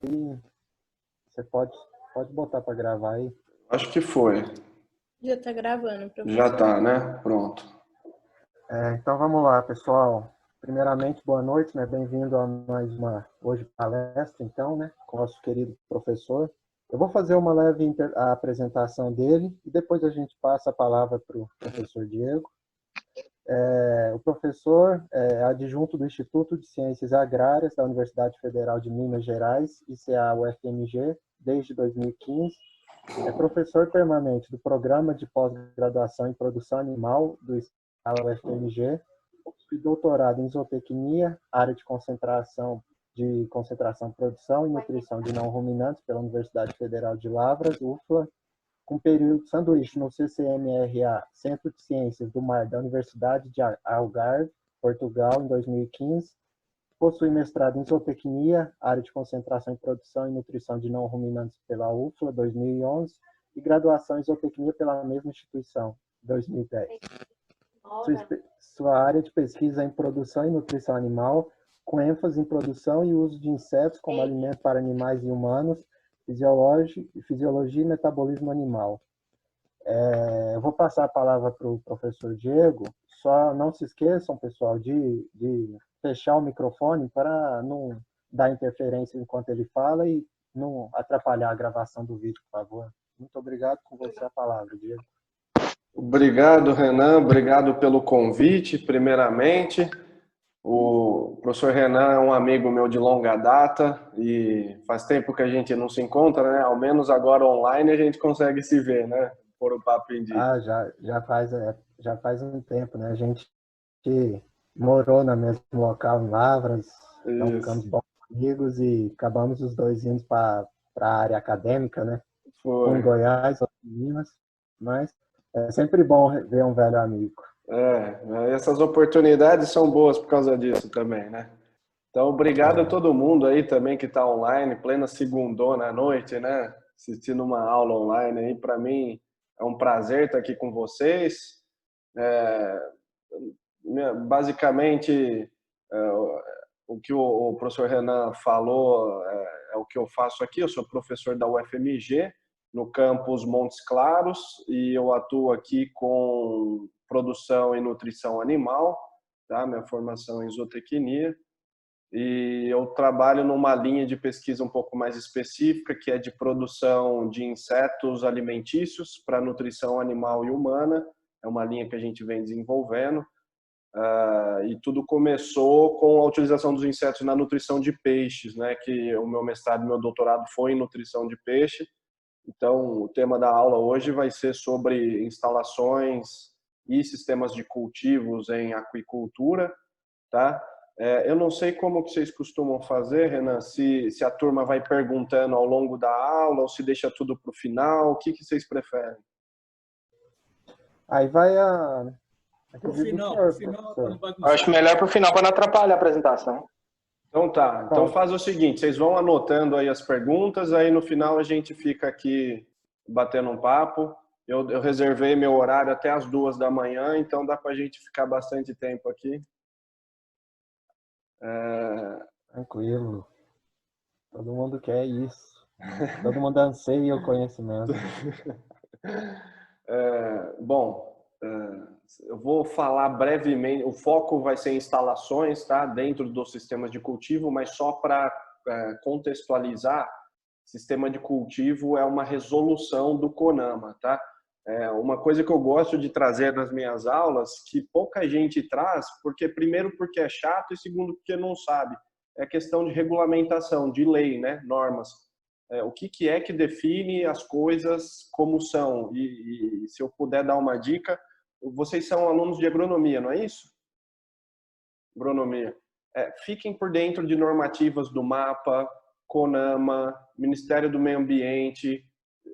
Você pode botar para gravar aí. Acho que foi. Já está gravando, professor. Já tá, né? Pronto. Então vamos lá, pessoal. Primeiramente, boa noite, né? Bem-vindo a mais uma hoje palestra, então, né? Com o nosso querido professor. Eu vou fazer uma leve apresentação dele e depois a gente passa a palavra para o professor Diego. O professor é adjunto do Instituto de Ciências Agrárias da Universidade Federal de Minas Gerais, ICA-UFMG, desde 2015. É professor permanente do Programa de Pós-Graduação em Produção Animal do ICA-UFMG, possui doutorado em zootecnia, área de concentração, produção e nutrição de não ruminantes pela Universidade Federal de Lavras, UFLA, com período de sanduíche no CCMRA, Centro de Ciências do Mar da Universidade de Algarve, Portugal, em 2015. Possui mestrado em zootecnia, área de concentração em produção e nutrição de não ruminantes pela UFLA, 2011, e graduação em zootecnia pela mesma instituição, 2010. Sua área de pesquisa é em produção e nutrição animal, com ênfase em produção e uso de insetos como alimento para animais e humanos, fisiologia e metabolismo animal. Eu vou passar a palavra para o professor Diego. Só não se esqueçam, pessoal, de fechar o microfone para não dar interferência enquanto ele fala e não atrapalhar a gravação do vídeo, por favor. Muito obrigado. Com você a palavra, Diego. Obrigado, Renan. Obrigado pelo convite, primeiramente. O professor Renan é um amigo meu de longa data e faz tempo que a gente não se encontra, né? Ao menos agora online a gente consegue se ver, né? Por o papo em dia. Já faz um tempo, né? A gente morou no mesmo local em Lavras, então ficamos bons amigos e acabamos os dois indo para a área acadêmica, né? Foi. Um em Goiás, outro em Minas, mas é sempre bom ver um velho amigo. Essas oportunidades são boas por causa disso também, né? Então, obrigado a todo mundo aí também que está online, plena segundona à noite, né? Assistindo uma aula online aí, para mim é um prazer estar aqui com vocês. Basicamente, o que o professor Renan falou é o que eu faço aqui. Eu sou professor da UFMG, no campus Montes Claros, e eu atuo aqui com produção e nutrição animal, tá? Minha formação em zootecnia. E eu trabalho numa linha de pesquisa um pouco mais específica, que é de produção de insetos alimentícios para nutrição animal e humana. É uma linha que a gente vem desenvolvendo. E tudo começou com a utilização dos insetos na nutrição de peixes, né? Que o meu mestrado e meu doutorado foi em nutrição de peixe. Então, o tema da aula hoje vai ser sobre instalações e sistemas de cultivos em aquicultura, tá? Eu não sei como que vocês costumam fazer, Renan, se a turma vai perguntando ao longo da aula ou se deixa tudo para o final, o que vocês preferem? Aí vai Pro final, eu acho melhor pro final para não atrapalhar a apresentação. Então tá, então faz o seguinte, vocês vão anotando aí as perguntas, aí no final a gente fica aqui batendo um papo. Eu reservei meu horário até as 2 da manhã, então dá pra gente ficar bastante tempo aqui. Tranquilo. Todo mundo quer isso. Todo mundo anseia o conhecimento. Eu vou falar brevemente, o foco vai ser instalações, tá? Dentro dos sistemas de cultivo, mas só para contextualizar, sistema de cultivo é uma resolução do CONAMA, tá? Uma coisa que eu gosto de trazer nas minhas aulas, que pouca gente traz, primeiro porque é chato e segundo porque não sabe, é questão de regulamentação, de lei, né? Normas. O que é que define as coisas como são? E se eu puder dar uma dica, vocês são alunos de agronomia, não é isso? Agronomia. Fiquem por dentro de normativas do MAPA, CONAMA, Ministério do Meio Ambiente,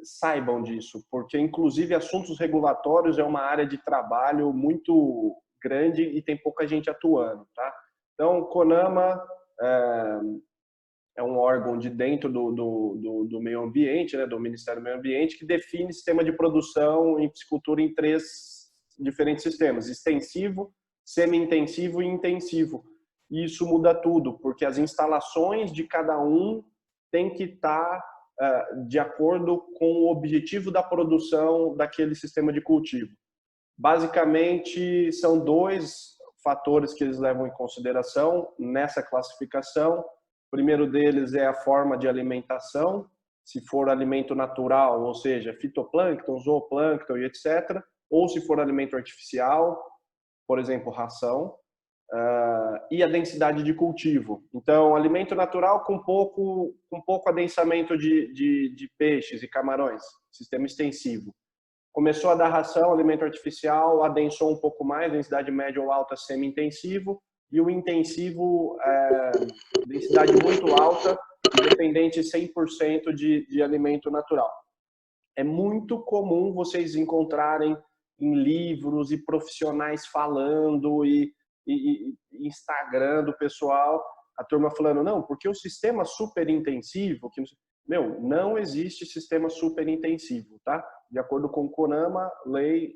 saibam disso, porque inclusive assuntos regulatórios é uma área de trabalho muito grande e tem pouca gente atuando, tá? Então, CONAMA é um órgão de dentro do meio ambiente, né, do Ministério do Meio Ambiente, que define sistema de produção em piscicultura em 3 diferentes sistemas: extensivo, semi-intensivo e intensivo. E isso muda tudo, porque as instalações de cada um tem que estar de acordo com o objetivo da produção daquele sistema de cultivo. Basicamente, são 2 fatores que eles levam em consideração nessa classificação. O primeiro deles é a forma de alimentação, se for alimento natural, ou seja, fitoplâncton, zooplâncton e etc., ou se for alimento artificial, por exemplo, ração, e a densidade de cultivo. Então, alimento natural com pouco adensamento de peixes e camarões, sistema extensivo. Começou a dar ração, alimento artificial, adensou um pouco mais, densidade média ou alta, semi-intensivo, e o intensivo, densidade muito alta, dependente 100% de alimento natural. É muito comum vocês encontrarem em livros e profissionais falando e Instagram do pessoal, a turma falando, não, porque o sistema super intensivo, não existe sistema super intensivo, tá? De acordo com o CONAMA, lei,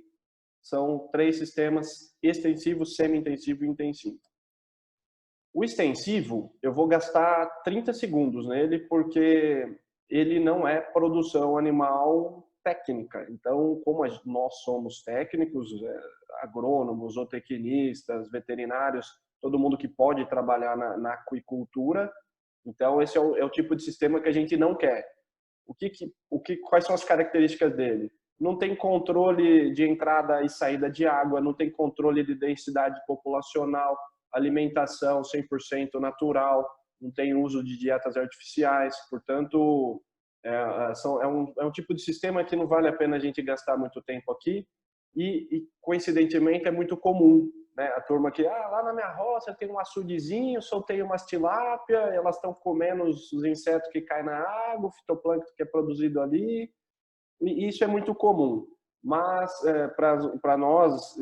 são 3 sistemas: extensivo, semi-intensivo e intensivo. O extensivo, eu vou gastar 30 segundos nele, porque ele não é produção animal técnica. Então, como nós somos técnicos, agrônomos, zootecnistas, veterinários, todo mundo que pode trabalhar na aquicultura, então esse é o tipo de sistema que a gente não quer. Quais são as características dele? Não tem controle de entrada e saída de água, não tem controle de densidade populacional, alimentação 100% natural, não tem uso de dietas artificiais, portanto, é um tipo de sistema que não vale a pena a gente gastar muito tempo aqui e coincidentemente, é muito comum, né? A turma que, lá na minha roça tem um açudezinho, soltei umas tilápia, elas estão comendo os insetos que caem na água, o fitoplâncton que é produzido ali, e isso é muito comum. Mas, para nós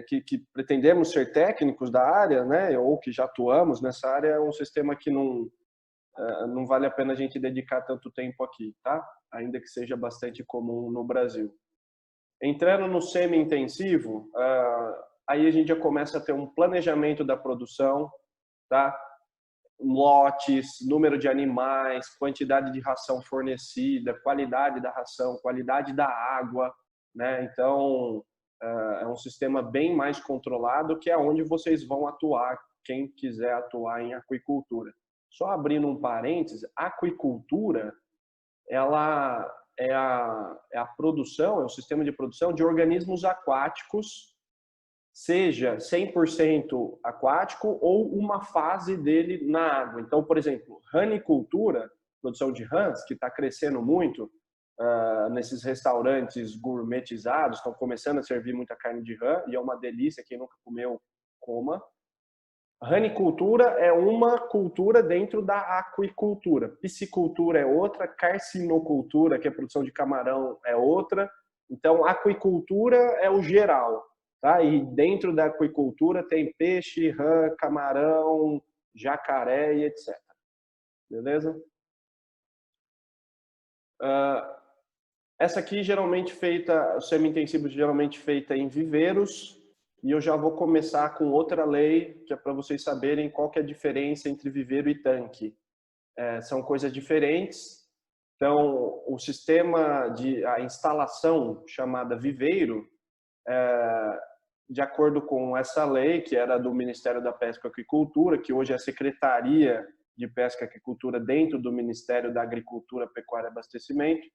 que pretendemos ser técnicos da área, né, ou que já atuamos nessa área, é um sistema que não vale a pena a gente dedicar tanto tempo aqui, tá? Ainda que seja bastante comum no Brasil. Entrando no semi-intensivo, aí a gente já começa a ter um planejamento da produção, tá? Lotes, número de animais, quantidade de ração fornecida, qualidade da ração, qualidade da água, né? Então, é um sistema bem mais controlado, que é onde vocês vão atuar, quem quiser atuar em aquicultura. Só abrindo um parênteses, a aquicultura, ela é a produção, é o sistema de produção de organismos aquáticos, seja 100% aquático ou uma fase dele na água. Então, por exemplo, ranicultura, produção de rãs, que está crescendo muito nesses restaurantes gourmetizados, estão começando a servir muita carne de rã, e é uma delícia, quem nunca comeu, coma. Ranicultura é uma cultura dentro da aquicultura. Piscicultura é outra, carcinocultura, que é a produção de camarão, é outra. Então, aquicultura é o geral, tá? E dentro da aquicultura tem peixe, rã, camarão, jacaré e etc. Beleza? Essa aqui geralmente feita, o semi-intensivo geralmente feita em viveiros, e eu já vou começar com outra lei, que é para vocês saberem qual que é a diferença entre viveiro e tanque. São coisas diferentes. Então, o sistema a instalação chamada viveiro, de acordo com essa lei, que era do Ministério da Pesca e Aquicultura, que hoje é a Secretaria de Pesca e Aquicultura dentro do Ministério da Agricultura, Pecuária e Abastecimento,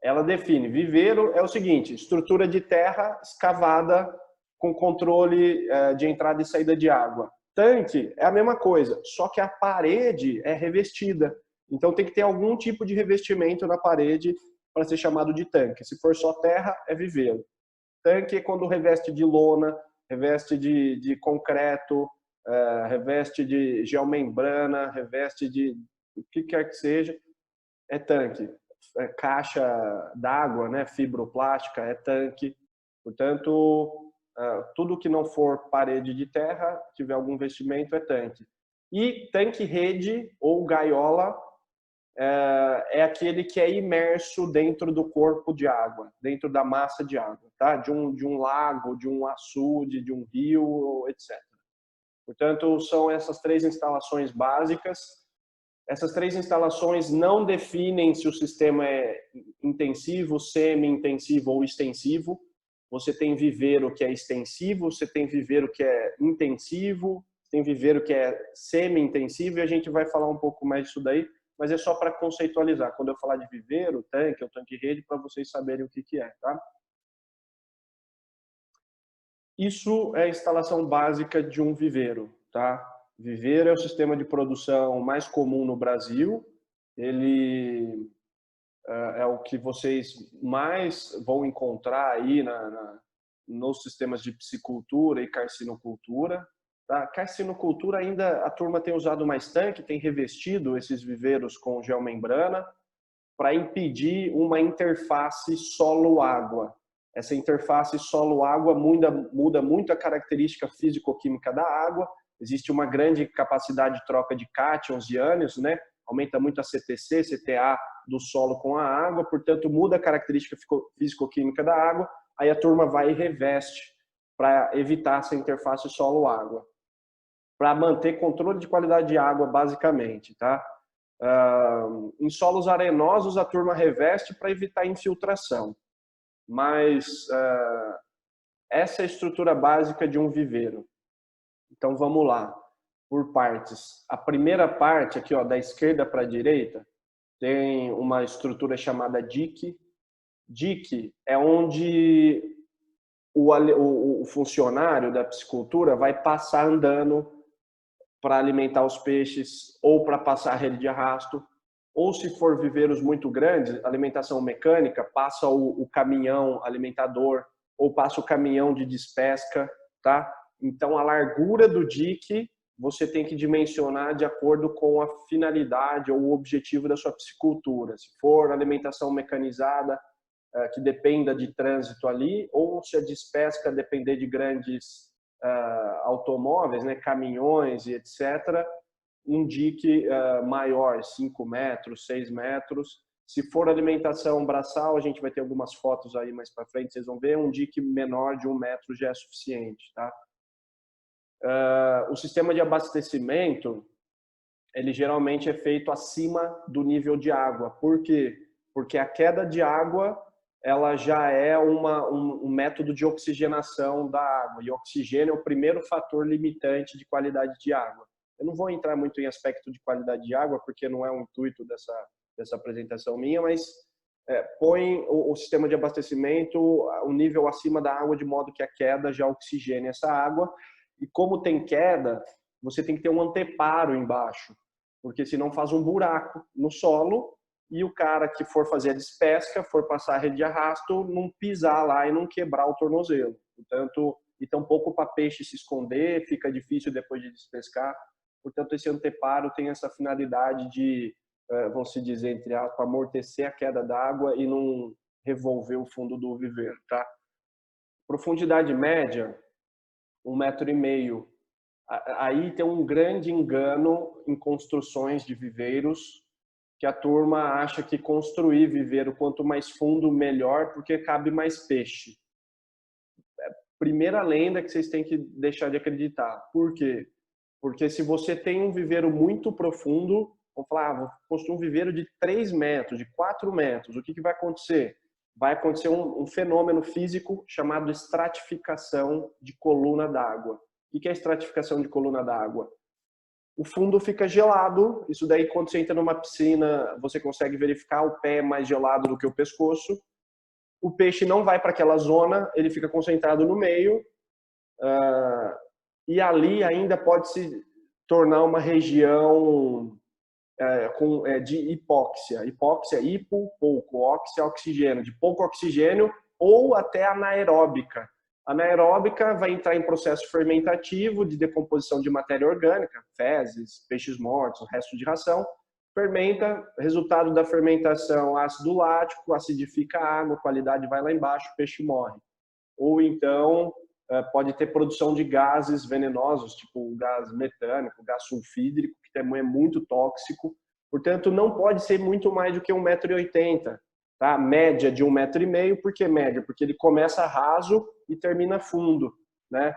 ela define, viveiro é o seguinte: estrutura de terra escavada com controle de entrada e saída de água. Tanque é a mesma coisa, só que a parede é revestida. Então tem que ter algum tipo de revestimento na parede para ser chamado de tanque. Se for só terra, é viveiro. Tanque é quando reveste de lona, reveste de concreto, reveste de geomembrana, reveste de o que quer que seja, é tanque. Caixa d'água, né, fibroplástica, é tanque. Portanto, tudo que não for parede de terra, tiver algum vestimento, é tanque. E tanque-rede ou gaiola é aquele que é imerso dentro do corpo de água, dentro da massa de água, tá? De um lago, de um açude, de um rio, etc. Portanto, são essas 3 instalações básicas. Essas 3 instalações não definem se o sistema é intensivo, semi-intensivo ou extensivo. Você tem viveiro que é extensivo, você tem viveiro que é intensivo, tem viveiro que é semi-intensivo, e a gente vai falar um pouco mais disso daí, mas é só para conceitualizar. Quando eu falar de viveiro, tanque ou tanque-rede, para vocês saberem o que é, tá? Isso é a instalação básica de um viveiro, tá? Viveiro é o sistema de produção mais comum no Brasil. Ele é o que vocês mais vão encontrar aí nos sistemas de piscicultura e carcinocultura. Tá? Carcinocultura ainda a turma tem usado mais tanque, tem revestido esses viveiros com geomembrana para impedir uma interface solo-água. Essa interface solo-água muda muito a característica físico-química da água. Existe uma grande capacidade de troca de cátions e ânions, né? Aumenta muito a CTC, CTA do solo com a água, portanto muda a característica físico-química da água, aí a turma vai e reveste para evitar essa interface solo-água, para manter controle de qualidade de água basicamente, tá? Em solos arenosos a turma reveste para evitar infiltração, mas essa é a estrutura básica de um viveiro. Então vamos lá, por partes. A primeira parte aqui, ó, da esquerda para a direita, tem uma estrutura chamada dique. Dique é onde o funcionário da piscicultura vai passar andando para alimentar os peixes ou para passar a rede de arrasto, ou se for viveiros muito grandes, alimentação mecânica, passa o caminhão alimentador ou passa o caminhão de despesca, tá? Então a largura do dique você tem que dimensionar de acordo com a finalidade ou o objetivo da sua piscicultura. Se for alimentação mecanizada, que dependa de trânsito ali, ou se a despesca depender de grandes automóveis, né, caminhões e etc., um dique maior, 5 metros, 6 metros. Se for alimentação braçal, a gente vai ter algumas fotos aí mais para frente, vocês vão ver, um dique menor de 1 metro já é suficiente, tá? O sistema de abastecimento, ele geralmente é feito acima do nível de água. Por quê? Porque a queda de água ela já é um método de oxigenação da água. E o oxigênio é o primeiro fator limitante de qualidade de água. Eu não vou entrar muito em aspecto de qualidade de água, porque não é o intuito dessa apresentação minha, mas põe o sistema de abastecimento um nível acima da água, de modo que a queda já oxigene essa água. E como tem queda, você tem que ter um anteparo embaixo, porque senão faz um buraco no solo e o cara que for fazer a despesca, for passar a rede de arrasto, não pisar lá e não quebrar o tornozelo. Portanto, e tampouco para peixe se esconder, fica difícil depois de despescar. Portanto, esse anteparo tem essa finalidade de, vamos se dizer, entre aspas, amortecer a queda d'água e não revolver o fundo do viveiro, tá? Profundidade média, 1,5 metro. Aí tem um grande engano em construções de viveiros, que a turma acha que construir viveiro quanto mais fundo, melhor, porque cabe mais peixe. Primeira lenda que vocês têm que deixar de acreditar. Por quê? Porque se você tem um viveiro muito profundo, vamos falar, vou construir um viveiro de 3 metros, de 4 metros, o que vai acontecer? Vai acontecer um fenômeno físico chamado estratificação de coluna d'água. O que é estratificação de coluna d'água? O fundo fica gelado, isso daí quando você entra numa piscina, você consegue verificar o pé mais gelado do que o pescoço. O peixe não vai para aquela zona, ele fica concentrado no meio, e ali ainda pode se tornar uma região de hipóxia. Hipóxia, hipo, pouco, óxia, oxigênio, de pouco oxigênio ou até anaeróbica. Anaeróbica vai entrar em processo fermentativo de decomposição de matéria orgânica, fezes, peixes mortos, resto de ração. Fermenta, resultado da fermentação, ácido lático, acidifica a água, a qualidade vai lá embaixo, o peixe morre. Ou então pode ter produção de gases venenosos, tipo o gás metânico, o gás sulfídrico, que também é muito tóxico. Portanto, não pode ser muito mais do que 1,80 m. Tá? Média de 1,5 m. Por que média? Porque ele começa raso e termina fundo, né?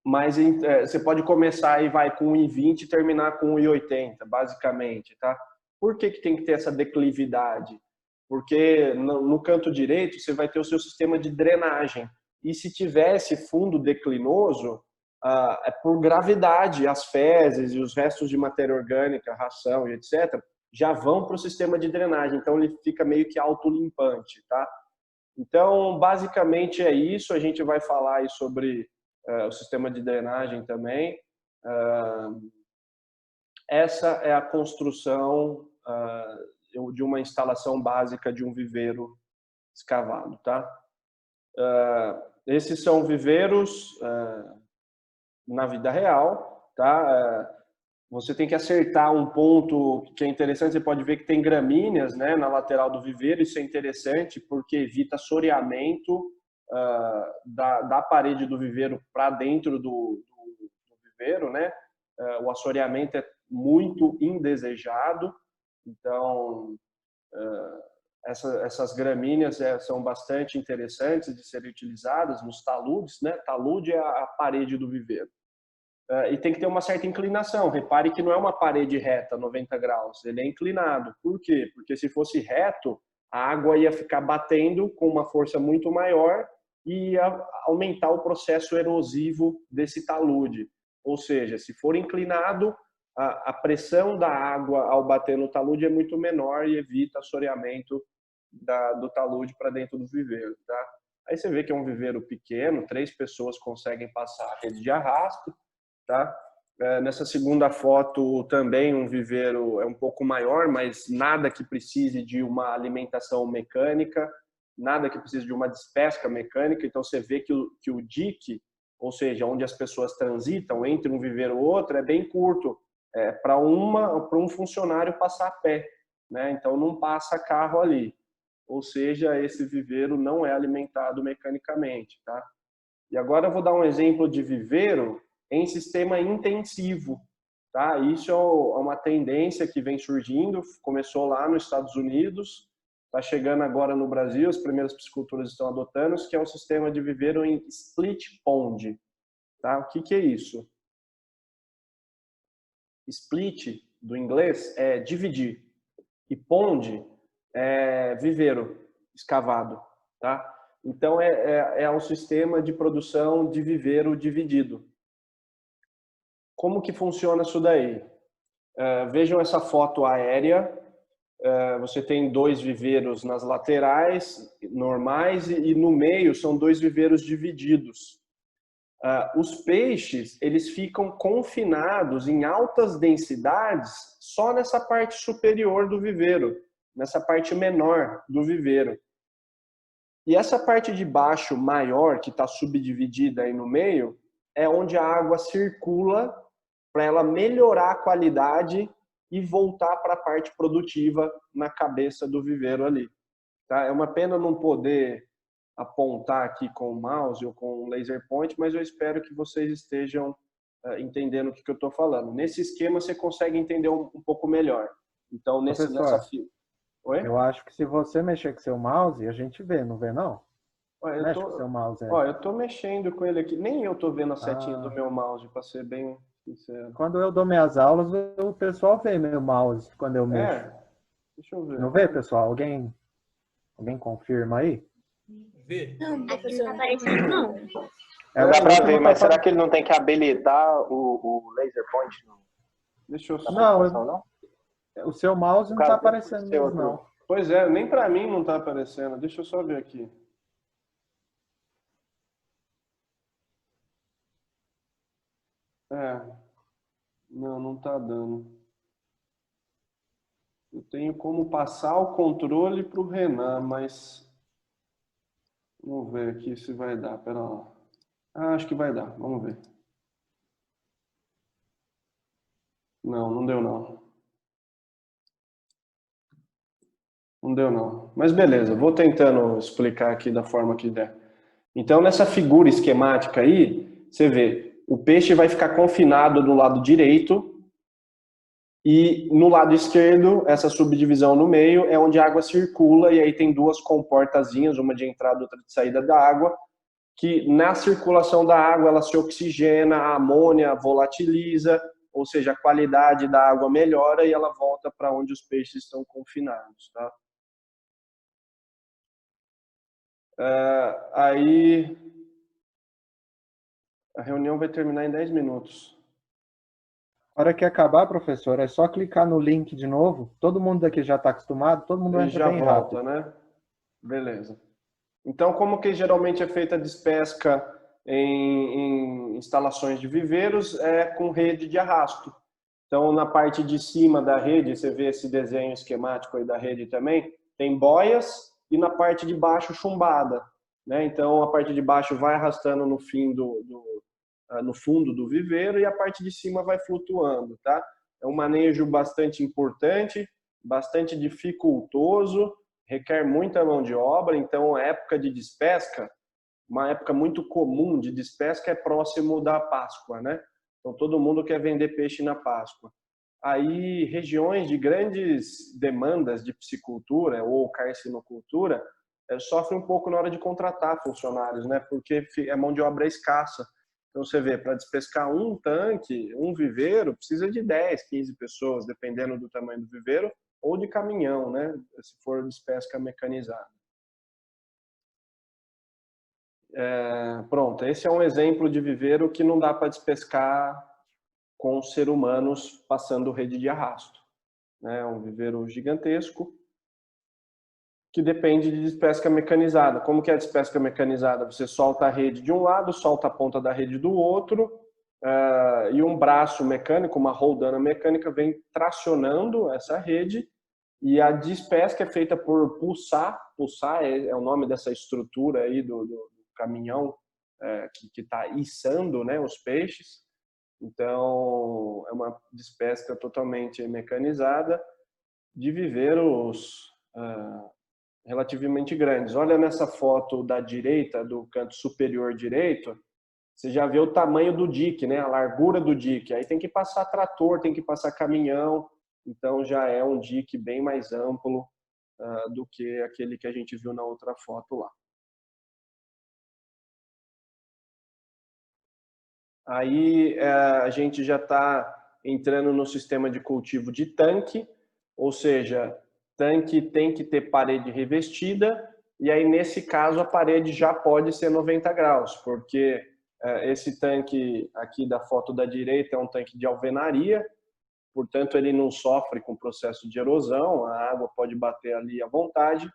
mas você pode começar e vai com 1,20 e terminar com 1,80, basicamente, tá? Por que tem que ter essa declividade? Porque no canto direito você vai ter o seu sistema de drenagem. E se tivesse fundo declinoso, é por gravidade, as fezes e os restos de matéria orgânica, ração e etc., já vão para o sistema de drenagem. Então ele fica meio que autolimpante, tá? Então, basicamente é isso. A gente vai falar aí sobre o sistema de drenagem também. Essa é a construção de uma instalação básica de um viveiro escavado, tá? Esses são viveiros na vida real, tá? Você tem que acertar um ponto que é interessante. Você pode ver que tem gramíneas, né, na lateral do viveiro. Isso é interessante porque evita assoreamento da parede do viveiro para dentro do viveiro, né? O assoreamento é muito indesejado. Então, essas gramíneas são bastante interessantes de serem utilizadas nos taludes, né? Talude é a parede do viveiro. E tem que ter uma certa inclinação. Repare que não é uma parede reta, 90 graus. Ele é inclinado. Por quê? Porque se fosse reto, a água ia ficar batendo com uma força muito maior e ia aumentar o processo erosivo desse talude. Ou seja, se for inclinado, a pressão da água ao bater no talude é muito menor e evita assoreamento do talude para dentro do viveiro, tá? Aí você vê que é um viveiro pequeno, 3 pessoas conseguem passar a rede de arrasto, tá? Nessa segunda foto também um viveiro é um pouco maior, mas nada que precise de uma alimentação mecânica, nada que precise de uma despesca mecânica. Então você vê que o dique, ou seja, onde as pessoas transitam entre um viveiro e outro, é bem curto, para um funcionário passar a pé, né? Então não passa carro ali. Ou seja, esse viveiro não é alimentado mecanicamente, tá? E agora eu vou dar um exemplo de viveiro em sistema intensivo, tá? Isso é uma tendência que vem surgindo, começou lá nos Estados Unidos, está chegando agora no Brasil, as primeiras pisciculturas estão adotando, que é o sistema de viveiro em split pond, tá? O que é isso? Split, do inglês, é dividir, e pond é viveiro escavado, tá? Então é um sistema de produção de viveiro dividido. Como que funciona isso daí? Vejam essa foto aérea. Você tem 2 viveiros nas laterais, normais, e no meio são 2 viveiros divididos. Os peixes, eles ficam confinados em altas densidades só nessa parte superior do viveiro, nessa parte menor do viveiro. E essa parte de baixo maior, que está subdividida aí no meio, é onde a água circula para ela melhorar a qualidade e voltar para a parte produtiva na cabeça do viveiro ali. Tá? É uma pena não poder apontar aqui com o mouse ou com o laser point, mas eu espero que vocês estejam entendendo o que eu estou falando. Nesse esquema você consegue entender um pouco melhor. Então, nessa fila. Oi? Eu acho que se você mexer com seu mouse, a gente vê, não vê não? Mexe com seu mouse. Eu estou mexendo com ele aqui. Nem eu estou vendo a setinha do meu mouse, para ser bem sincero. Quando eu dou minhas aulas, o pessoal vê meu mouse quando eu mexo. Deixa eu ver. Não vê, pessoal? Alguém confirma aí? Vê. Não, professor, não aparecendo, não. Dá pra ver, mas será que ele não tem que habilitar o laser point? Deixa eu só. Não, o seu mouse não está aparecendo mesmo, não. Pois é, nem para mim não está aparecendo. Deixa eu só ver aqui. Não está dando. Eu tenho como passar o controle para o Renan, mas vamos ver aqui se vai dar. Pera lá. Acho que vai dar. Vamos ver. Não deu não. Não deu não. Mas beleza, vou tentando explicar aqui da forma que der. Então, nessa figura esquemática aí, você vê, o peixe vai ficar confinado do lado direito e no lado esquerdo, essa subdivisão no meio, é onde a água circula e aí tem 2 comportazinhas, uma de entrada e outra de saída da água. que na circulação da água ela se oxigena, a amônia volatiliza, ou seja, a qualidade da água melhora e ela volta para onde os peixes estão confinados, tá? Aí a reunião vai terminar em 10 minutos. A hora que acabar, professor, é só clicar no link de novo. Todo mundo daqui já está acostumado, todo mundo E entra já bem volta, rápido. né? Beleza. Então, como que geralmente é feita a despesca em instalações de viveiros? É com rede de arrasto. Então, na parte de cima da rede, você vê esse desenho esquemático aí da rede também, tem boias e na parte de baixo chumbada, né? Então, a parte de baixo vai arrastando no fim no fundo do viveiro e a parte de cima vai flutuando, tá? É um manejo bastante importante, bastante dificultoso, requer muita mão de obra, então a época de despesca, uma época muito comum de despesca é próximo da Páscoa, né? Então todo mundo quer vender peixe na Páscoa. Aí regiões de grandes demandas de piscicultura ou carcinocultura sofrem um pouco na hora de contratar funcionários, né? Porque a mão de obra é escassa. Então você vê, para despescar um tanque, um viveiro, precisa de 10, 15 pessoas, dependendo do tamanho do viveiro, ou de caminhão, né? Se for despesca mecanizada. Pronto, esse é um exemplo de viveiro que não dá para despescar com ser humanos passando rede de arrasto. É um viveiro gigantesco que depende de despesca mecanizada. Como que é a despesca mecanizada? Você solta a rede de um lado, solta a ponta da rede do outro, e um braço mecânico, uma roldana mecânica, vem tracionando essa rede, e a despesca é feita por pulsar. Pulsar é o nome dessa estrutura aí do caminhão que está içando, né, os peixes. Então, é uma despesca totalmente mecanizada de viveiros relativamente grandes. Olha nessa foto da direita, do canto superior direito, você já vê o tamanho do dique, né? A largura do dique. Aí tem que passar trator, tem que passar caminhão, então já é um dique bem mais amplo do que aquele que a gente viu na outra foto lá. Aí a gente já está entrando no sistema de cultivo de tanque, ou seja, tanque tem que ter parede revestida, e aí nesse caso a parede já pode ser 90 graus, porque esse tanque aqui da foto da direita é um tanque de alvenaria, portanto ele não sofre com o processo de erosão, a água pode bater ali à vontade.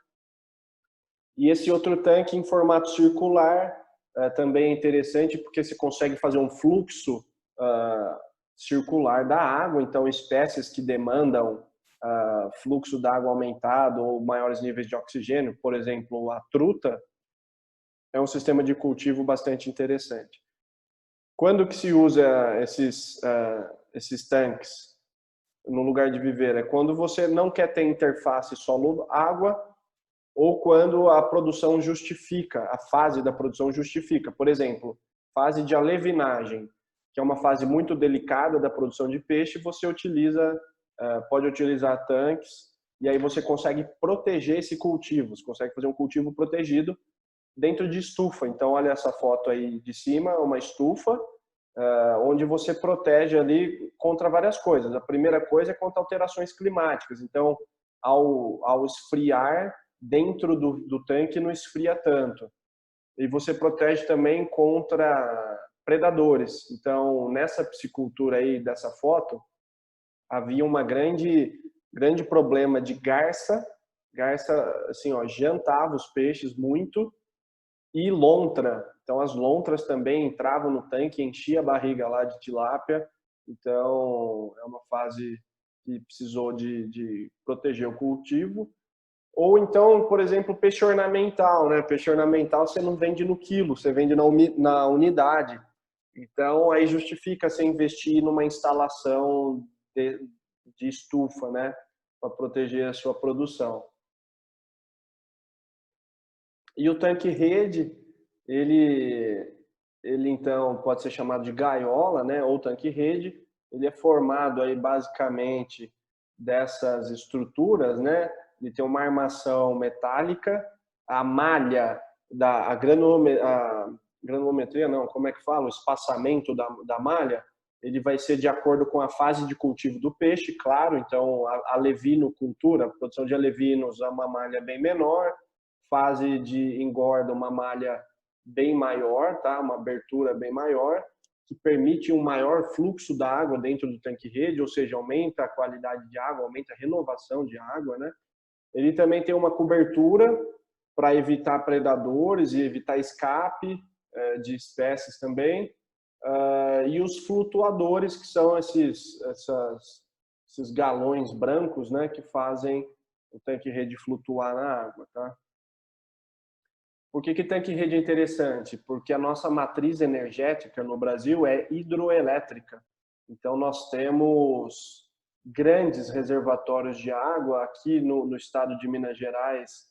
E esse outro tanque em formato circular também é interessante porque você consegue fazer um fluxo circular da água, então espécies que demandam fluxo da água aumentado ou maiores níveis de oxigênio, por exemplo, a truta, é um sistema de cultivo bastante interessante. Quando que se usa esses tanques no lugar de viver? É quando você não quer ter interface solo-água ou quando a produção justifica, a fase da produção justifica. Por exemplo, fase de alevinagem, que é uma fase muito delicada da produção de peixe, você pode utilizar tanques e aí você consegue proteger esse cultivo, você consegue fazer um cultivo protegido dentro de estufa. Então, olha essa foto aí de cima, uma estufa, onde você protege ali contra várias coisas. A primeira coisa é contra alterações climáticas. Então, ao esfriar, dentro do tanque não esfria tanto. E você protege também contra predadores. Então, nessa piscicultura aí dessa foto, havia uma grande problema de garça. Garça, assim, ó, jantava os peixes muito, e lontra. Então as lontras também entravam no tanque, enchia a barriga lá de tilápia. Então é uma fase que precisou de proteger o cultivo. Ou então, por exemplo, peixe ornamental, né? Peixe ornamental você não vende no quilo, você vende na unidade. Então aí justifica você investir numa instalação de estufa, né? Para proteger a sua produção. E o tanque rede, ele então pode ser chamado de gaiola, né, ou tanque rede. Ele é formado aí basicamente dessas estruturas, né? Ele tem uma armação metálica, a malha granulometria não, como é que fala? O espaçamento da malha, ele vai ser de acordo com a fase de cultivo do peixe, claro. Então, a levinocultura, a produção de alevinos, é uma malha bem menor, fase de engorda, uma malha bem maior, tá? Uma abertura bem maior, que permite um maior fluxo da água dentro do tanque-rede, ou seja, aumenta a qualidade de água, aumenta a renovação de água, né? Ele também tem uma cobertura para evitar predadores e evitar escape de espécies também. E os flutuadores, que são esses galões brancos, né, que fazem o tanque-rede flutuar na água, tá? Por que tanque-rede é interessante? Porque a nossa matriz energética no Brasil é hidroelétrica. Então, nós temos grandes reservatórios de água. Aqui no estado de Minas Gerais,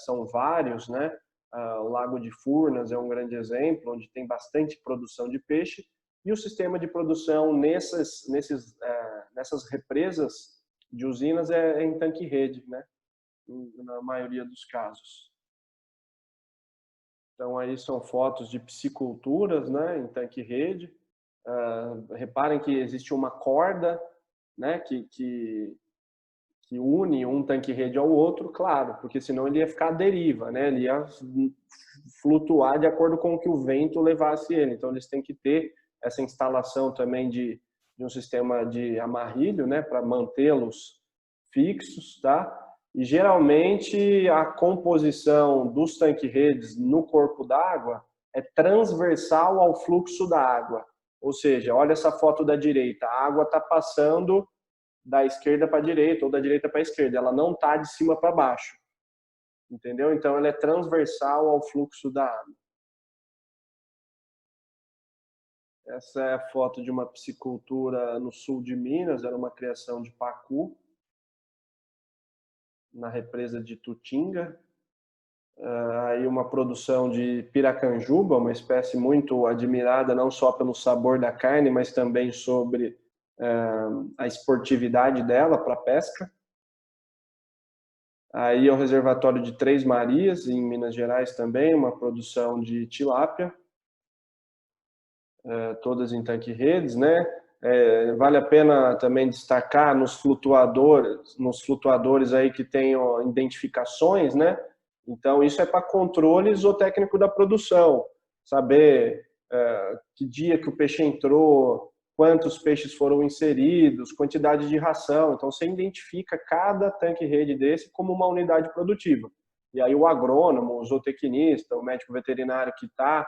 são vários, né? O Lago de Furnas é um grande exemplo, onde tem bastante produção de peixe. E o sistema de produção nessas represas de usinas é em tanque-rede, né? Na maioria dos casos. Então, aí são fotos de pisciculturas, né, em tanque-rede. Reparem que existe uma corda, né, que une um tanque-rede ao outro, claro, porque senão ele ia ficar à deriva, né, ele ia flutuar de acordo com o que o vento levasse ele. Então, eles têm que ter essa instalação também de um sistema de amarrilho, né, para mantê-los fixos, tá? E geralmente a composição dos tanque-redes no corpo d'água é transversal ao fluxo da água. Ou seja, olha essa foto da direita, a água está passando da esquerda para a direita ou da direita para a esquerda, ela não está de cima para baixo. Entendeu? Então ela é transversal ao fluxo da água. Essa é a foto de uma piscicultura no sul de Minas, era uma criação de pacu, na represa de Tutinga. Aí uma produção de piracanjuba, uma espécie muito admirada não só pelo sabor da carne, mas também sobre a esportividade dela para pesca. Aí é o reservatório de Três Marias, em Minas Gerais também, uma produção de tilápia, todas em tanque-redes, né? Vale a pena também destacar nos flutuadores aí que tenham identificações, né? Então, isso é para controle zootécnico da produção, saber que dia que o peixe entrou, quantos peixes foram inseridos, quantidade de ração. Então, você identifica cada tanque-rede desse como uma unidade produtiva. E aí o agrônomo, o zootecnista, o médico veterinário que está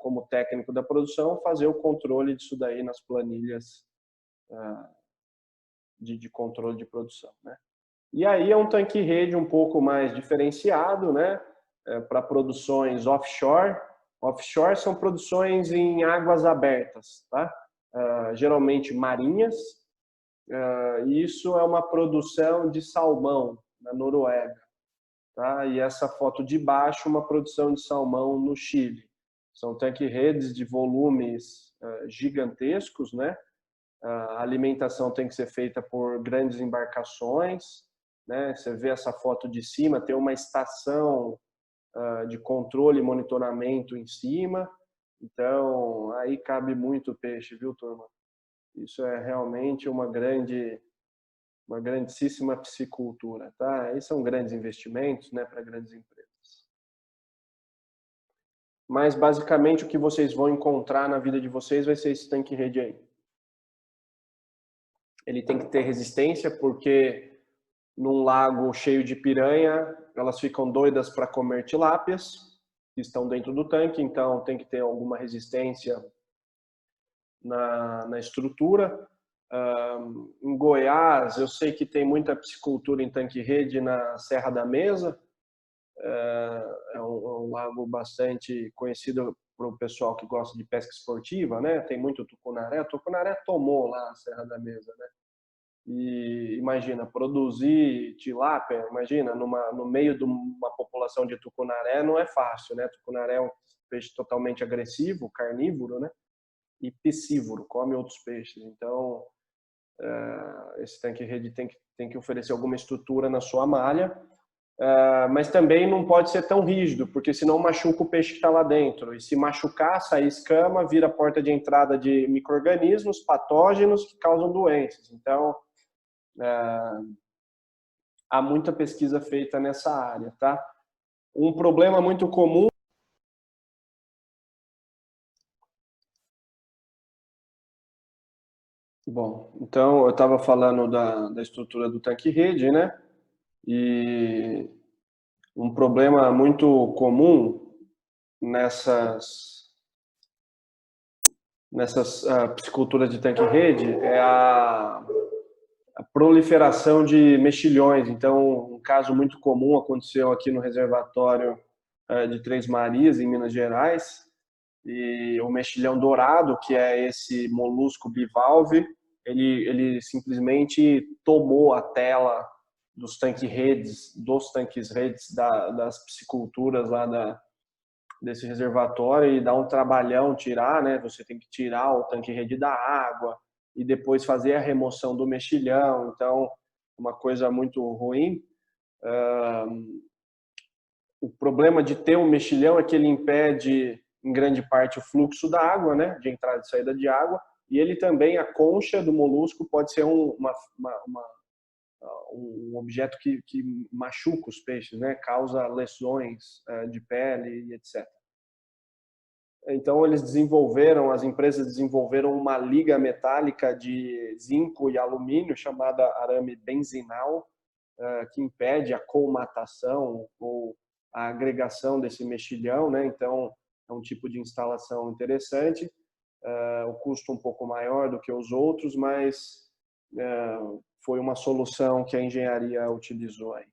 como técnico da produção, fazer o controle disso daí nas planilhas de controle de produção, né? E aí é um tanque-rede um pouco mais diferenciado, né? Para produções offshore. Offshore são produções em águas abertas, tá? Geralmente marinhas. E isso é uma produção de salmão na Noruega, tá? E essa foto de baixo, uma produção de salmão no Chile. São tanque-redes de volumes gigantescos, né? A alimentação tem que ser feita por grandes embarcações, né? Você vê essa foto de cima, tem uma estação de controle e monitoramento em cima. Então, aí cabe muito peixe, viu, turma? Isso é realmente uma grandíssima piscicultura, tá? Esses são grandes investimentos, né, para grandes empresas. Mas, basicamente, o que vocês vão encontrar na vida de vocês vai ser esse tanque-rede aí. Ele tem que ter resistência, porque num lago cheio de piranha, elas ficam doidas para comer tilápias, que estão dentro do tanque, então tem que ter alguma resistência na estrutura. Em Goiás, eu sei que tem muita piscicultura em tanque-rede na Serra da Mesa. É um lago bastante conhecido para o pessoal que gosta de pesca esportiva, né? Tem muito tucunaré. O tucunaré tomou lá a Serra da Mesa, né? E imagina, produzir tilápia, imagina, no meio de uma população de tucunaré não é fácil, né? Tucunaré é um peixe totalmente agressivo, carnívoro, né? E piscívoro, come outros peixes. Então, esse tanque-rede tem que oferecer alguma estrutura na sua malha. mas também não pode ser tão rígido, porque senão machuca o peixe que está lá dentro. E se machucar, sair escama, vira porta de entrada de micro-organismos patógenos que causam doenças. Então, há muita pesquisa feita nessa área, tá? Um problema muito comum. Bom, então eu estava falando da estrutura do tanque-rede, né? E um problema muito comum nessas pisciculturas de tanque-rede é a proliferação de mexilhões. Então, um caso muito comum aconteceu aqui no reservatório de Três Marias, em Minas Gerais, e o mexilhão dourado, que é esse molusco bivalve, ele simplesmente tomou a tela dos tanques-redes, das pisciculturas lá desse reservatório, e dá um trabalhão tirar, né? Você tem que tirar o tanque-rede da água e depois fazer a remoção do mexilhão. Então, uma coisa muito ruim. O problema de ter um mexilhão é que ele impede, em grande parte, o fluxo da água, né? De entrada e saída de água. E ele também, a concha do molusco pode ser um objeto que machuca os peixes, né? Causa lesões de pele e etc. Então as empresas desenvolveram uma liga metálica de zinco e alumínio chamada arame benzinal, que impede a colmatação ou a agregação desse mexilhão, né? Então é um tipo de instalação interessante, o custo um pouco maior do que os outros, mas foi uma solução que a engenharia utilizou aí.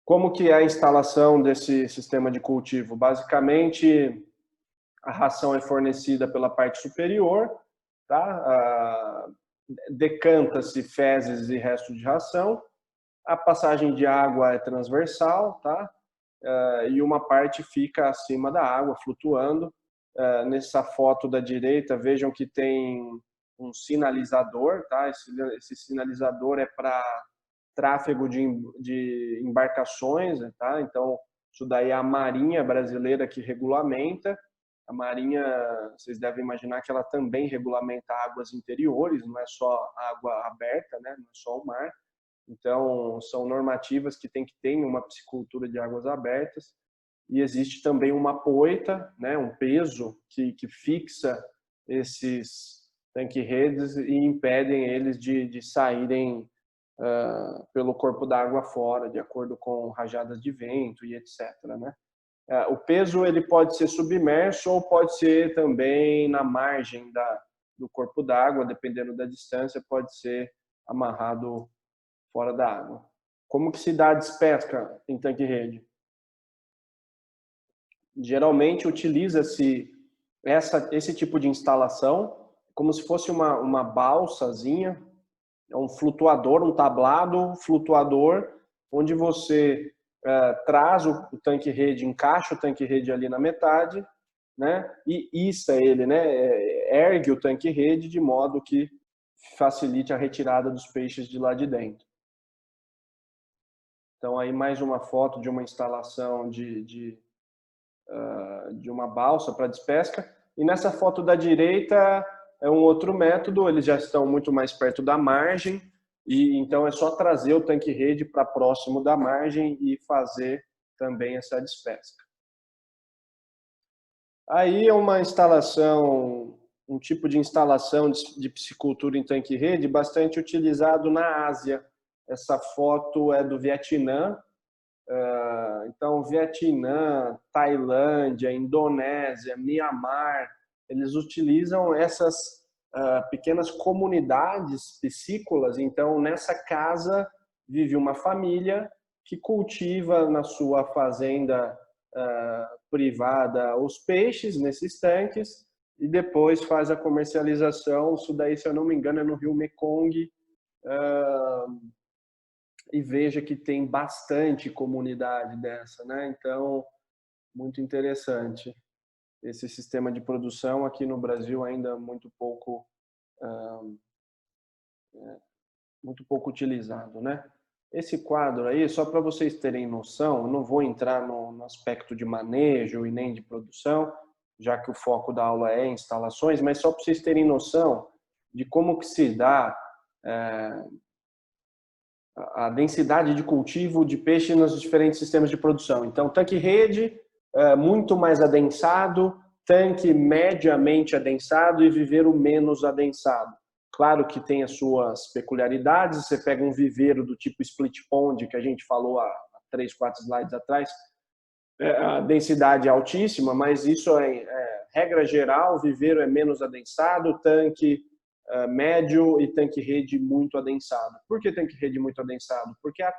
Como que é a instalação desse sistema de cultivo? Basicamente, a ração é fornecida pela parte superior, tá? Decanta-se fezes e restos de ração. A passagem de água é transversal, tá? E uma parte fica acima da água, flutuando. Nessa foto da direita, vejam que tem um sinalizador, tá? Esse sinalizador é para tráfego de embarcações, tá? Então, isso daí é a Marinha brasileira que regulamenta. A Marinha, vocês devem imaginar que ela também regulamenta águas interiores, não é só água aberta, né? Não é só o mar. Então, são normativas que tem que ter uma piscicultura de águas abertas. E existe também uma poita, né? Um peso que fixa esses tanque-redes e impedem eles de saírem pelo corpo d'água fora, de acordo com rajadas de vento e etc. Né? O peso ele pode ser submerso ou pode ser também na margem do corpo d'água, dependendo da distância, pode ser amarrado fora da água. Como que se dá a despesca em tanque-rede? Geralmente utiliza-se esse tipo de instalação como se fosse uma balsazinha, um flutuador, um tablado flutuador, onde você traz o tanque-rede, encaixa o tanque-rede ali na metade, né? E issa ele, né? Ergue o tanque-rede de modo que facilite a retirada dos peixes de lá de dentro. Então, aí mais uma foto de uma instalação de uma balsa para despesca. E nessa foto da direita é um outro método, eles já estão muito mais perto da margem, e então é só trazer o tanque-rede para próximo da margem e fazer também essa despesca. Aí é uma instalação, um tipo de instalação de piscicultura em tanque-rede bastante utilizado na Ásia. Essa foto é do Vietnã. Então, Vietnã, Tailândia, Indonésia, Mianmar, eles utilizam essas pequenas comunidades piscícolas. Então, nessa casa vive uma família que cultiva na sua fazenda privada os peixes nesses tanques e depois faz a comercialização. Isso daí, se eu não me engano, é no rio Mekong. E veja que tem bastante comunidade dessa, né? Então, muito interessante. Esse sistema de produção aqui no Brasil ainda muito pouco utilizado, né? Esse quadro aí, só para vocês terem noção, eu não vou entrar no aspecto de manejo e nem de produção, já que o foco da aula é instalações, mas só para vocês terem noção de como que se dá a densidade de cultivo de peixe nos diferentes sistemas de produção. Então, tanque-rede, muito mais adensado, tanque mediamente adensado e viveiro menos adensado. Claro que tem as suas peculiaridades, você pega um viveiro do tipo split pond, que a gente falou há 3, 4 slides atrás, a densidade é altíssima, mas isso regra geral, o viveiro é menos adensado, tanque médio e tanque-rede muito adensado. Por que tanque-rede muito adensado? Porque a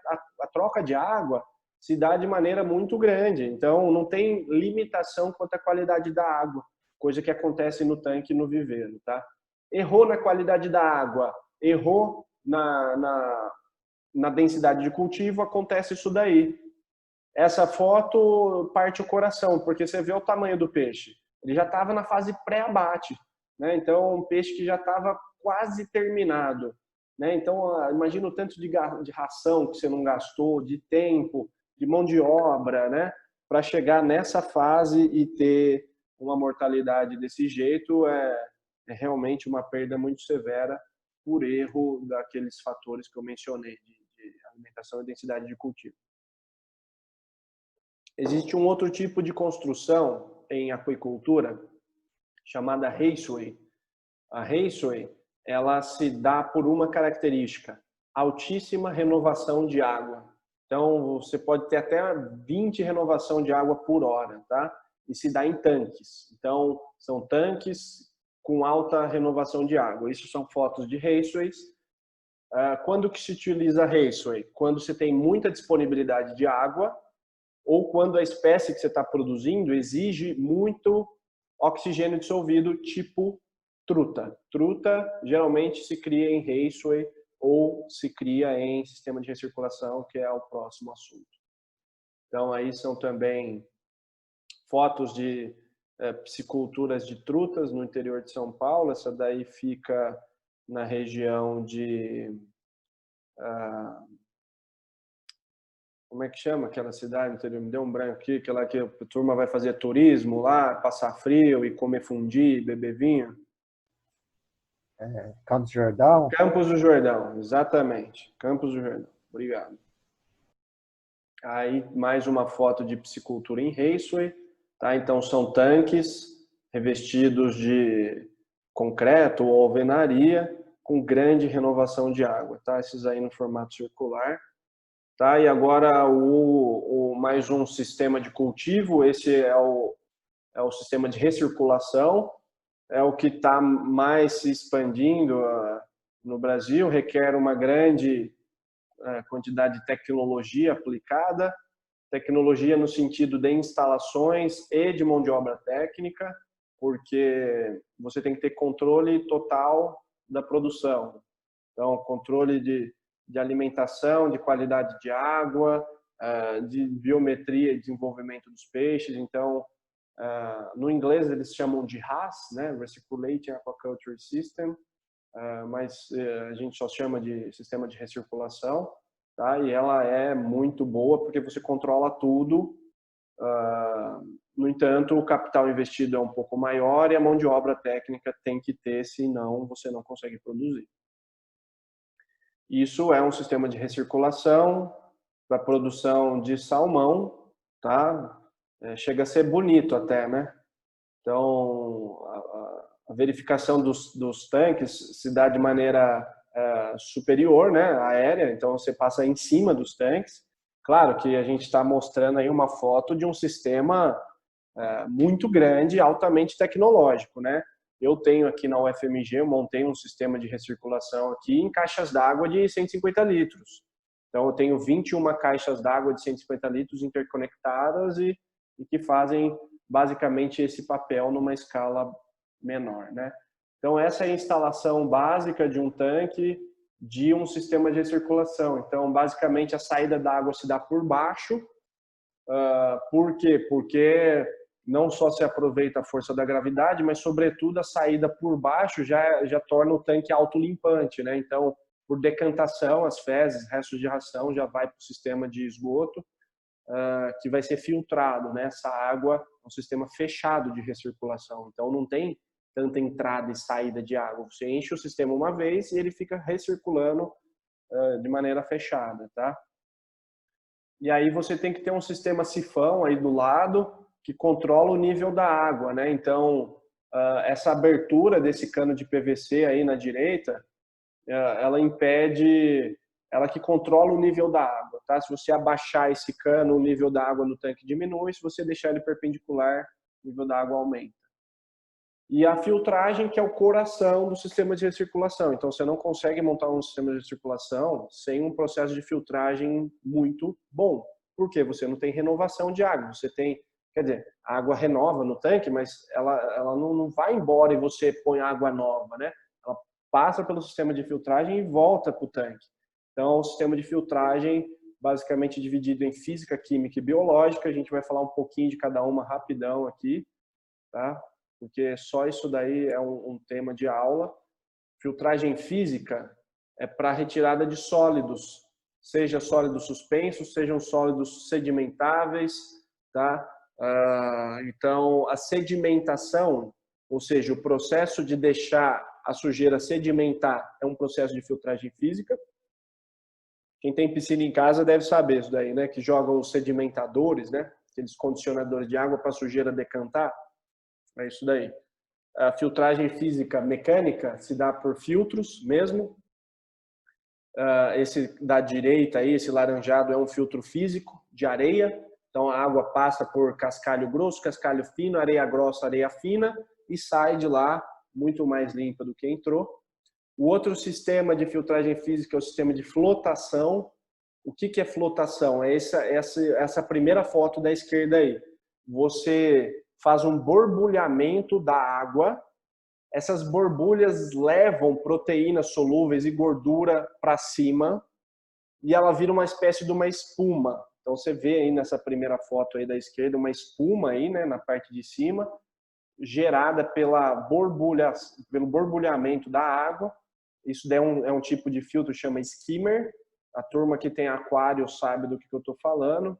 troca de água se dá de maneira muito grande, então não tem limitação quanto à qualidade da água, coisa que acontece no tanque e no viveiro, tá? Errou na qualidade da água, errou na densidade de cultivo, acontece isso daí. Essa foto parte o coração, porque você vê o tamanho do peixe. Ele já estava na fase pré-abate, né? Então, um peixe que já estava quase terminado, né? Então, imagina o tanto de ração que você não gastou, de tempo, de mão de obra, né? Para chegar nessa fase e ter uma mortalidade desse jeito é realmente uma perda muito severa por erro daqueles fatores que eu mencionei, de alimentação e densidade de cultivo. Existe um outro tipo de construção em aquicultura chamada raceway. A raceway, ela se dá por uma característica: altíssima renovação de água. Então, você pode ter até 20 renovação de água por hora, tá? E se dá em tanques. Então, são tanques com alta renovação de água. Isso são fotos de raceways. Quando que se utiliza raceway? Quando você tem muita disponibilidade de água ou quando a espécie que você está produzindo exige muito oxigênio dissolvido, tipo truta. Truta geralmente se cria em raceway ou se cria em sistema de recirculação, que é o próximo assunto. Então, aí são também fotos de pisciculturas de trutas no interior de São Paulo. Essa daí fica na região de... como é que chama aquela cidade no interior? Me deu um branco aqui, aquela que a turma vai fazer turismo lá, passar frio e comer fundi, beber vinho. Campos do Jordão? Campos do Jordão, exatamente. Campos do Jordão. Obrigado. Aí, mais uma foto de piscicultura em raceway. Tá? Então, são tanques revestidos de concreto ou alvenaria com grande renovação de água. Tá? Esses aí no formato circular. Tá? E agora, mais um sistema de cultivo. Esse é o sistema de recirculação. É o que está mais se expandindo no Brasil, requer uma grande quantidade de tecnologia aplicada, tecnologia no sentido de instalações e de mão de obra técnica, porque você tem que ter controle total da produção. Então, controle de alimentação, de qualidade de água, de biometria e desenvolvimento dos peixes. Então, no inglês eles chamam de RAS, né? Recirculating Aquaculture System, mas a gente só chama de sistema de recirculação, tá? E ela é muito boa porque você controla tudo. No entanto, o capital investido é um pouco maior e a mão de obra técnica tem que ter, senão você não consegue produzir. Isso é um sistema de recirculação para produção de salmão, tá? Chega a ser bonito até, né? Então, a verificação dos tanques se dá de maneira superior, né? Aérea, então você passa em cima dos tanques. Claro que a gente está mostrando aí uma foto de um sistema muito grande, altamente tecnológico, né? Eu tenho aqui na UFMG, eu montei um sistema de recirculação aqui em caixas d'água de 150 litros. Então, eu tenho 21 caixas d'água de 150 litros interconectadas e que fazem basicamente esse papel numa escala menor, né? Então, essa é a instalação básica de um tanque de um sistema de recirculação. Então, basicamente, a saída da água se dá por baixo. Por quê? Porque não só se aproveita a força da gravidade, mas, sobretudo, a saída por baixo já torna o tanque autolimpante, né? Então, por decantação, as fezes, restos de ração já vai para o sistema de esgoto, que vai ser filtrado, né? Essa água é um sistema fechado de recirculação, então não tem tanta entrada e saída de água. Você enche o sistema uma vez e ele fica recirculando de maneira fechada, tá? E aí você tem que ter um sistema sifão aí do lado que controla o nível da água, né? Então, essa abertura desse cano de PVC aí na direita, ela impede, ela que controla o nível da água, tá? Se você abaixar esse cano, o nível da água no tanque diminui, se você deixar ele perpendicular, o nível da água aumenta. E a filtragem, que é o coração do sistema de recirculação. Então, você não consegue montar um sistema de recirculação sem um processo de filtragem muito bom. Por quê? Você não tem renovação de água. Você tem, quer dizer, a água renova no tanque, mas ela não vai embora e você põe água nova, né? Ela passa pelo sistema de filtragem e volta para o tanque. Então, o sistema de filtragem, basicamente dividido em física, química e biológica. A gente vai falar um pouquinho de cada uma rapidão aqui, tá? Porque só isso daí é um tema de aula. Filtragem física é para retirada de sólidos, seja sólidos suspensos, sejam sólidos sedimentáveis, tá? Então, a sedimentação, ou seja, o processo de deixar a sujeira sedimentar é um processo de filtragem física. Quem tem piscina em casa deve saber isso daí, né? Que joga os sedimentadores, né? Aqueles condicionadores de água para a sujeira decantar. É isso daí. A filtragem física mecânica se dá por filtros mesmo. Esse da direita aí, esse laranjado, é um filtro físico de areia. Então a água passa por cascalho grosso, cascalho fino, areia grossa, areia fina e sai de lá muito mais limpa do que entrou. O outro sistema de filtragem física é o sistema de flotação. O que é flotação? É essa primeira foto da esquerda aí. Você faz um borbulhamento da água, essas borbulhas levam proteínas solúveis e gordura para cima e ela vira uma espécie de uma espuma. Então você vê aí nessa primeira foto aí da esquerda uma espuma aí, né, na parte de cima, gerada pelo borbulhamento da água. Isso daí é um tipo de filtro que chama skimmer. A turma que tem aquário sabe do que eu estou falando.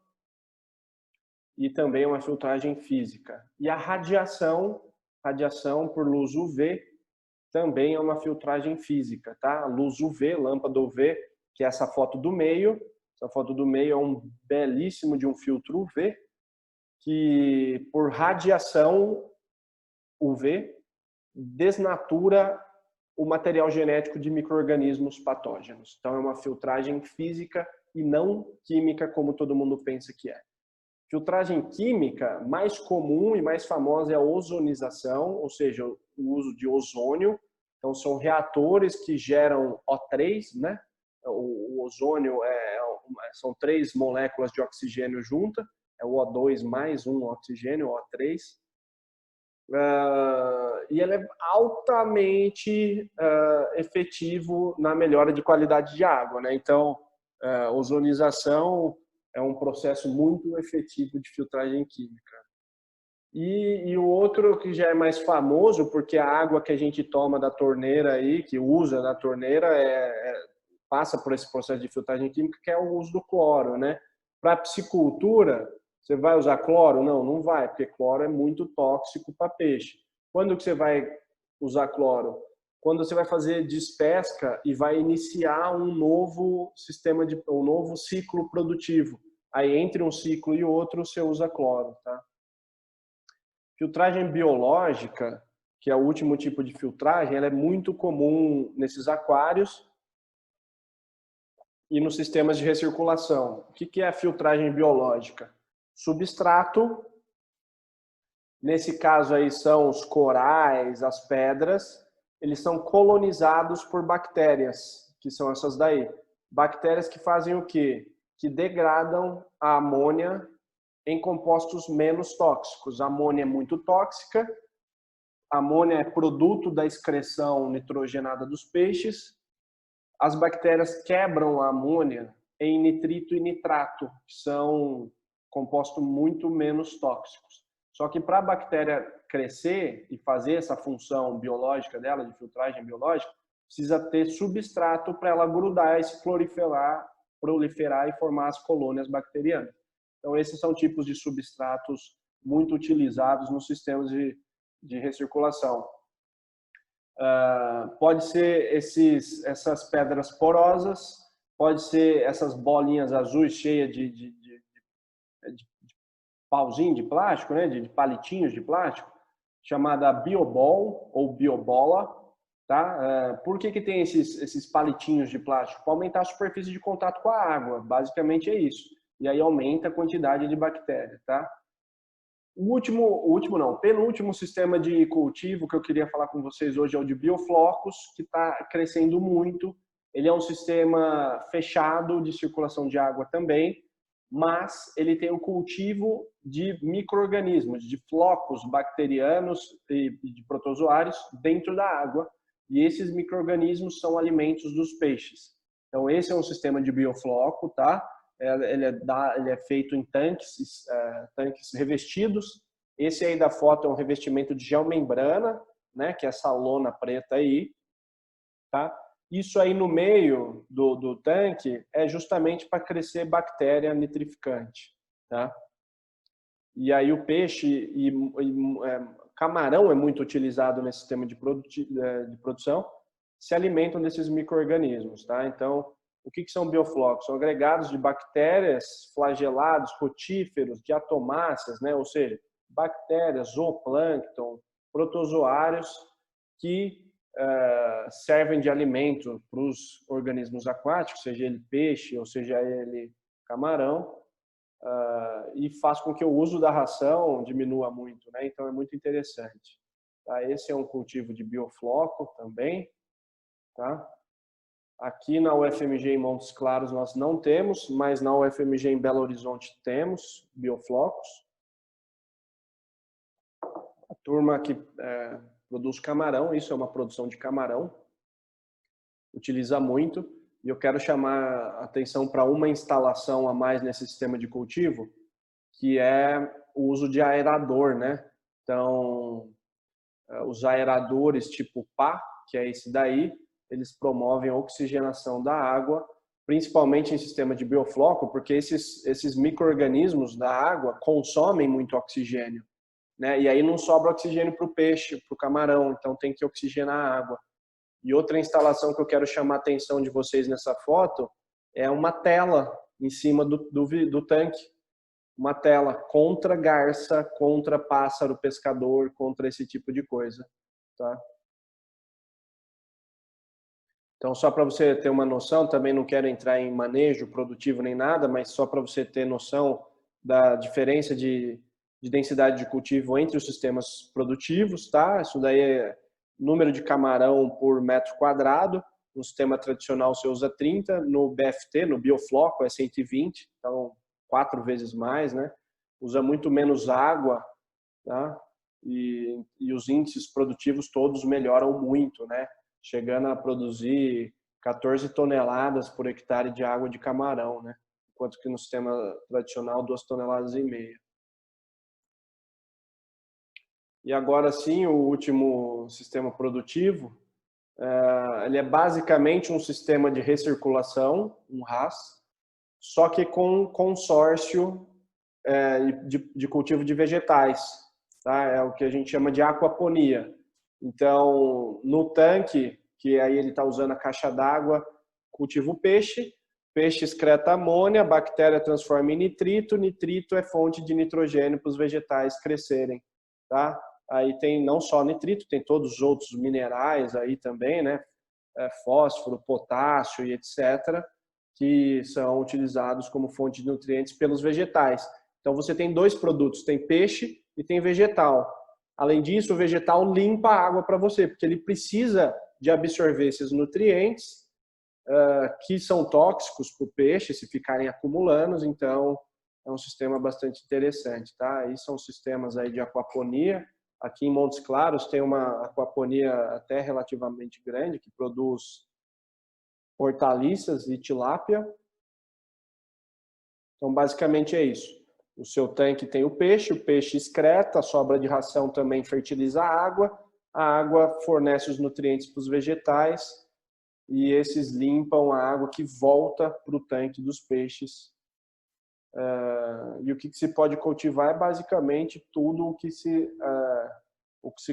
E também uma filtragem física. E a radiação por luz UV, também é uma filtragem física, tá? A luz UV, lâmpada UV, que é essa foto do meio. Essa foto do meio é um belíssimo de um filtro UV, que por radiação UV desnatura o material genético de micro-organismos patógenos. Então é uma filtragem física e não química, como todo mundo pensa que é. Filtragem química mais comum e mais famosa é a ozonização, ou seja, o uso de ozônio. Então, são reatores que geram O3, né? O ozônio são 3 moléculas de oxigênio juntas, é o O2 mais um oxigênio, O3. E ele é altamente efetivo na melhora de qualidade de água, né? Então, ozonização é um processo muito efetivo de filtragem química. E o outro que já é mais famoso, porque a água que a gente toma da torneira aí, que usa da torneira, passa por esse processo de filtragem química, que é o uso do cloro, né? Para piscicultura, você vai usar cloro? Não, não vai, porque cloro é muito tóxico para peixe. Quando que você vai usar cloro? Quando você vai fazer despesca e vai iniciar um novo sistema um novo ciclo produtivo. Aí entre um ciclo e outro você usa cloro, tá? Filtragem biológica, que é o último tipo de filtragem, ela é muito comum nesses aquários e nos sistemas de recirculação. O que é a filtragem biológica? Substrato, nesse caso aí são os corais, as pedras, eles são colonizados por bactérias, que são essas daí. Bactérias que fazem o quê? Que degradam a amônia em compostos menos tóxicos. A amônia é muito tóxica, a amônia é produto da excreção nitrogenada dos peixes. As bactérias quebram a amônia em nitrito e nitrato, que são compostos muito menos tóxicos. Só que para a bactéria crescer e fazer essa função biológica dela, de filtragem biológica, precisa ter substrato para ela grudar e se proliferar e formar as colônias bacterianas. Então, esses são tipos de substratos muito utilizados nos sistemas de recirculação. Pode ser essas pedras porosas, pode ser essas bolinhas azuis cheias de pauzinho de plástico, né, de palitinhos de plástico, chamada biobol ou biobola. Tá? Por que tem esses palitinhos de plástico? Para aumentar a superfície de contato com a água, basicamente é isso. E aí aumenta a quantidade de bactéria. Tá? Penúltimo sistema de cultivo que eu queria falar com vocês hoje é o de bioflocos, que está crescendo muito. Ele é um sistema fechado de circulação de água também, mas ele tem o cultivo de micro-organismos, de flocos bacterianos e de protozoários dentro da água, e esses micro-organismos são alimentos dos peixes. Então, esse é um sistema de biofloco, tá? Ele é feito em tanques revestidos. Esse aí da foto é um revestimento de geomembrana, né? Que é essa lona preta aí, tá? Isso aí no meio do tanque é justamente para crescer bactéria nitrificante, tá? E aí o peixe camarão é muito utilizado nesse sistema de produção, se alimentam desses micro-organismos, tá? Então, o que são bioflocos? São agregados de bactérias, flagelados, rotíferos, diatomáceas, né? Ou seja, bactérias, zooplâncton, protozoários que servem de alimento para os organismos aquáticos, seja ele peixe ou seja ele camarão, e faz com que o uso da ração diminua muito, né? Então é muito interessante. Tá? Esse é um cultivo de biofloco também. Tá? Aqui na UFMG em Montes Claros nós não temos, mas na UFMG em Belo Horizonte temos bioflocos. A turma que produz camarão, isso é uma produção de camarão, utiliza muito, e eu quero chamar a atenção para uma instalação a mais nesse sistema de cultivo, que é o uso de aerador, né? Então, os aeradores tipo PA, que é esse daí, eles promovem a oxigenação da água, principalmente em sistema de biofloco, porque esses micro-organismos da água consomem muito oxigênio, né? E aí não sobra oxigênio para o peixe, para o camarão, então tem que oxigenar a água. E outra instalação que eu quero chamar a atenção de vocês nessa foto é uma tela em cima do tanque. Uma tela contra garça, contra pássaro pescador, contra esse tipo de coisa. Tá? Então, só para você ter uma noção, também não quero entrar em manejo produtivo nem nada, mas só para você ter noção da diferença de densidade de cultivo entre os sistemas produtivos. Tá? Isso daí é número de camarão por metro quadrado. No sistema tradicional você usa 30, no BFT, no biofloco, é 120, então 4 vezes mais, né? Usa muito menos água, tá? E os índices produtivos todos melhoram muito, né? Chegando a produzir 14 toneladas por hectare de água de camarão, né? Enquanto que no sistema tradicional 2,5 toneladas. E agora sim, o último sistema produtivo, ele é basicamente um sistema de recirculação, um RAS, só que com consórcio de cultivo de vegetais. Tá? É o que a gente chama de aquaponia. Então, no tanque, que aí ele está usando a caixa d'água, cultiva o peixe, peixe excreta amônia, a bactéria transforma em nitrito, nitrito é fonte de nitrogênio para os vegetais crescerem. Tá? Aí tem não só nitrito, tem todos os outros minerais aí também, né? Fósforo, potássio e etc., que são utilizados como fonte de nutrientes pelos vegetais. Então você tem 2 produtos, tem peixe e tem vegetal. Além disso, o vegetal limpa a água para você, porque ele precisa de absorver esses nutrientes que são tóxicos para o peixe, se ficarem acumulando. Então é um sistema bastante interessante. Tá? Aí são sistemas aí de aquaponia. Aqui em Montes Claros tem uma aquaponia até relativamente grande, que produz hortaliças e tilápia. Então, basicamente é isso. O seu tanque tem o peixe excreta, a sobra de ração também fertiliza a água fornece os nutrientes para os vegetais e esses limpam a água que volta para o tanque dos peixes. E o que se pode cultivar é basicamente tudo o que se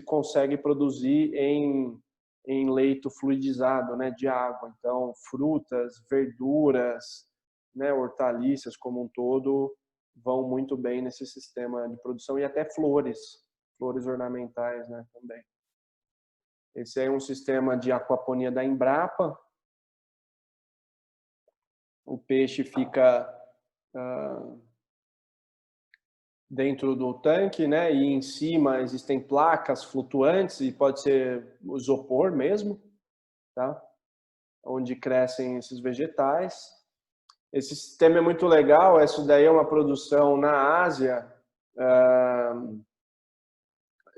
consegue produzir em leito fluidizado, né, de água. Então, frutas, verduras, né, hortaliças como um todo vão muito bem nesse sistema de produção, e até flores ornamentais, né, também. Esse é um sistema de aquaponia da Embrapa. O peixe fica dentro do tanque, né? E em cima existem placas flutuantes, e pode ser isopor mesmo, tá? Onde crescem esses vegetais. Esse sistema é muito legal. Isso daí é uma produção na Ásia,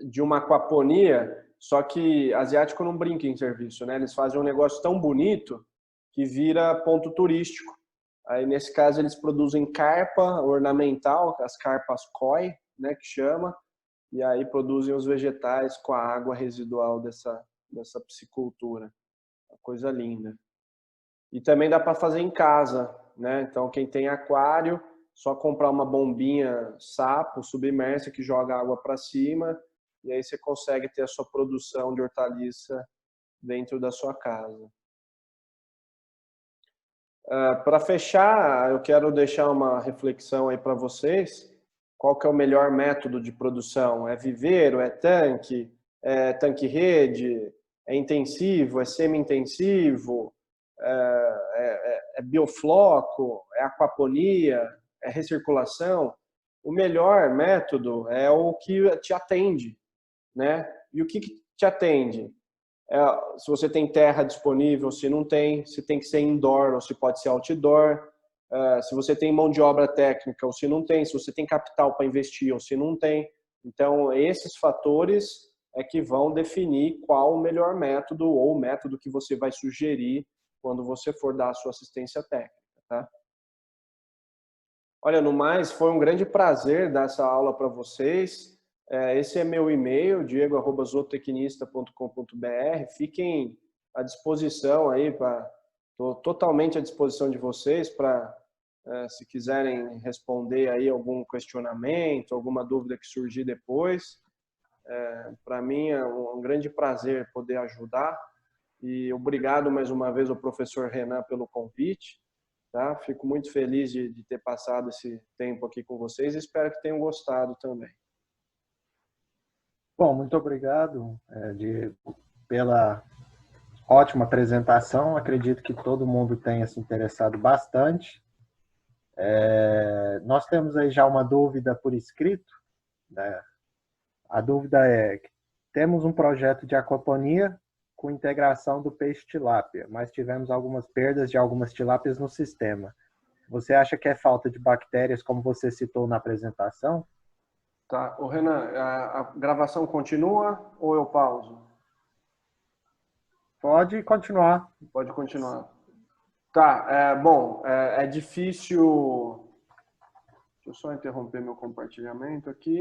de uma aquaponia, só que asiático não brinca em serviço, né? Eles fazem um negócio tão bonito que vira ponto turístico. Aí, nesse caso, eles produzem carpa ornamental, as carpas koi, né, que chama, e aí produzem os vegetais com a água residual dessa piscicultura. Uma coisa linda. E também dá para fazer em casa, né? Então, quem tem aquário, só comprar uma bombinha sapo submersa que joga água para cima, e aí você consegue ter a sua produção de hortaliça dentro da sua casa. Para fechar, eu quero deixar uma reflexão aí para vocês. Qual que é o melhor método de produção? É viveiro? É tanque-rede? É intensivo? É semi-intensivo? É biofloco? É aquaponia? É recirculação? O melhor método é o que te atende, né? E o que te atende? Se você tem terra disponível, se não tem, se tem que ser indoor ou se pode ser outdoor, se você tem mão de obra técnica ou se não tem, se você tem capital para investir ou se não tem. Então, esses fatores é que vão definir qual o melhor método ou o método que você vai sugerir quando você for dar a sua assistência técnica, tá? Olha, no mais, foi um grande prazer dar essa aula para vocês. Esse é meu e-mail, diego@zootecnista.com.br. Fiquem à disposição aí, estou totalmente à disposição de vocês para, se quiserem responder aí algum questionamento, alguma dúvida que surgir depois. Para mim é um grande prazer poder ajudar, e obrigado mais uma vez ao professor Renan pelo convite. Tá? Fico muito feliz de ter passado esse tempo aqui com vocês e espero que tenham gostado também. Bom, muito obrigado, Diego, pela ótima apresentação. Acredito que todo mundo tenha se interessado bastante. Nós temos aí já uma dúvida por escrito, né? A dúvida é: temos um projeto de aquaponia com integração do peixe tilápia, mas tivemos algumas perdas de algumas tilápias no sistema. Você acha que é falta de bactérias, como você citou na apresentação? Tá. Ô, Renan, a gravação continua ou eu pauso? Pode continuar. Pode continuar. Tá, bom, é difícil... Deixa eu só interromper meu compartilhamento aqui.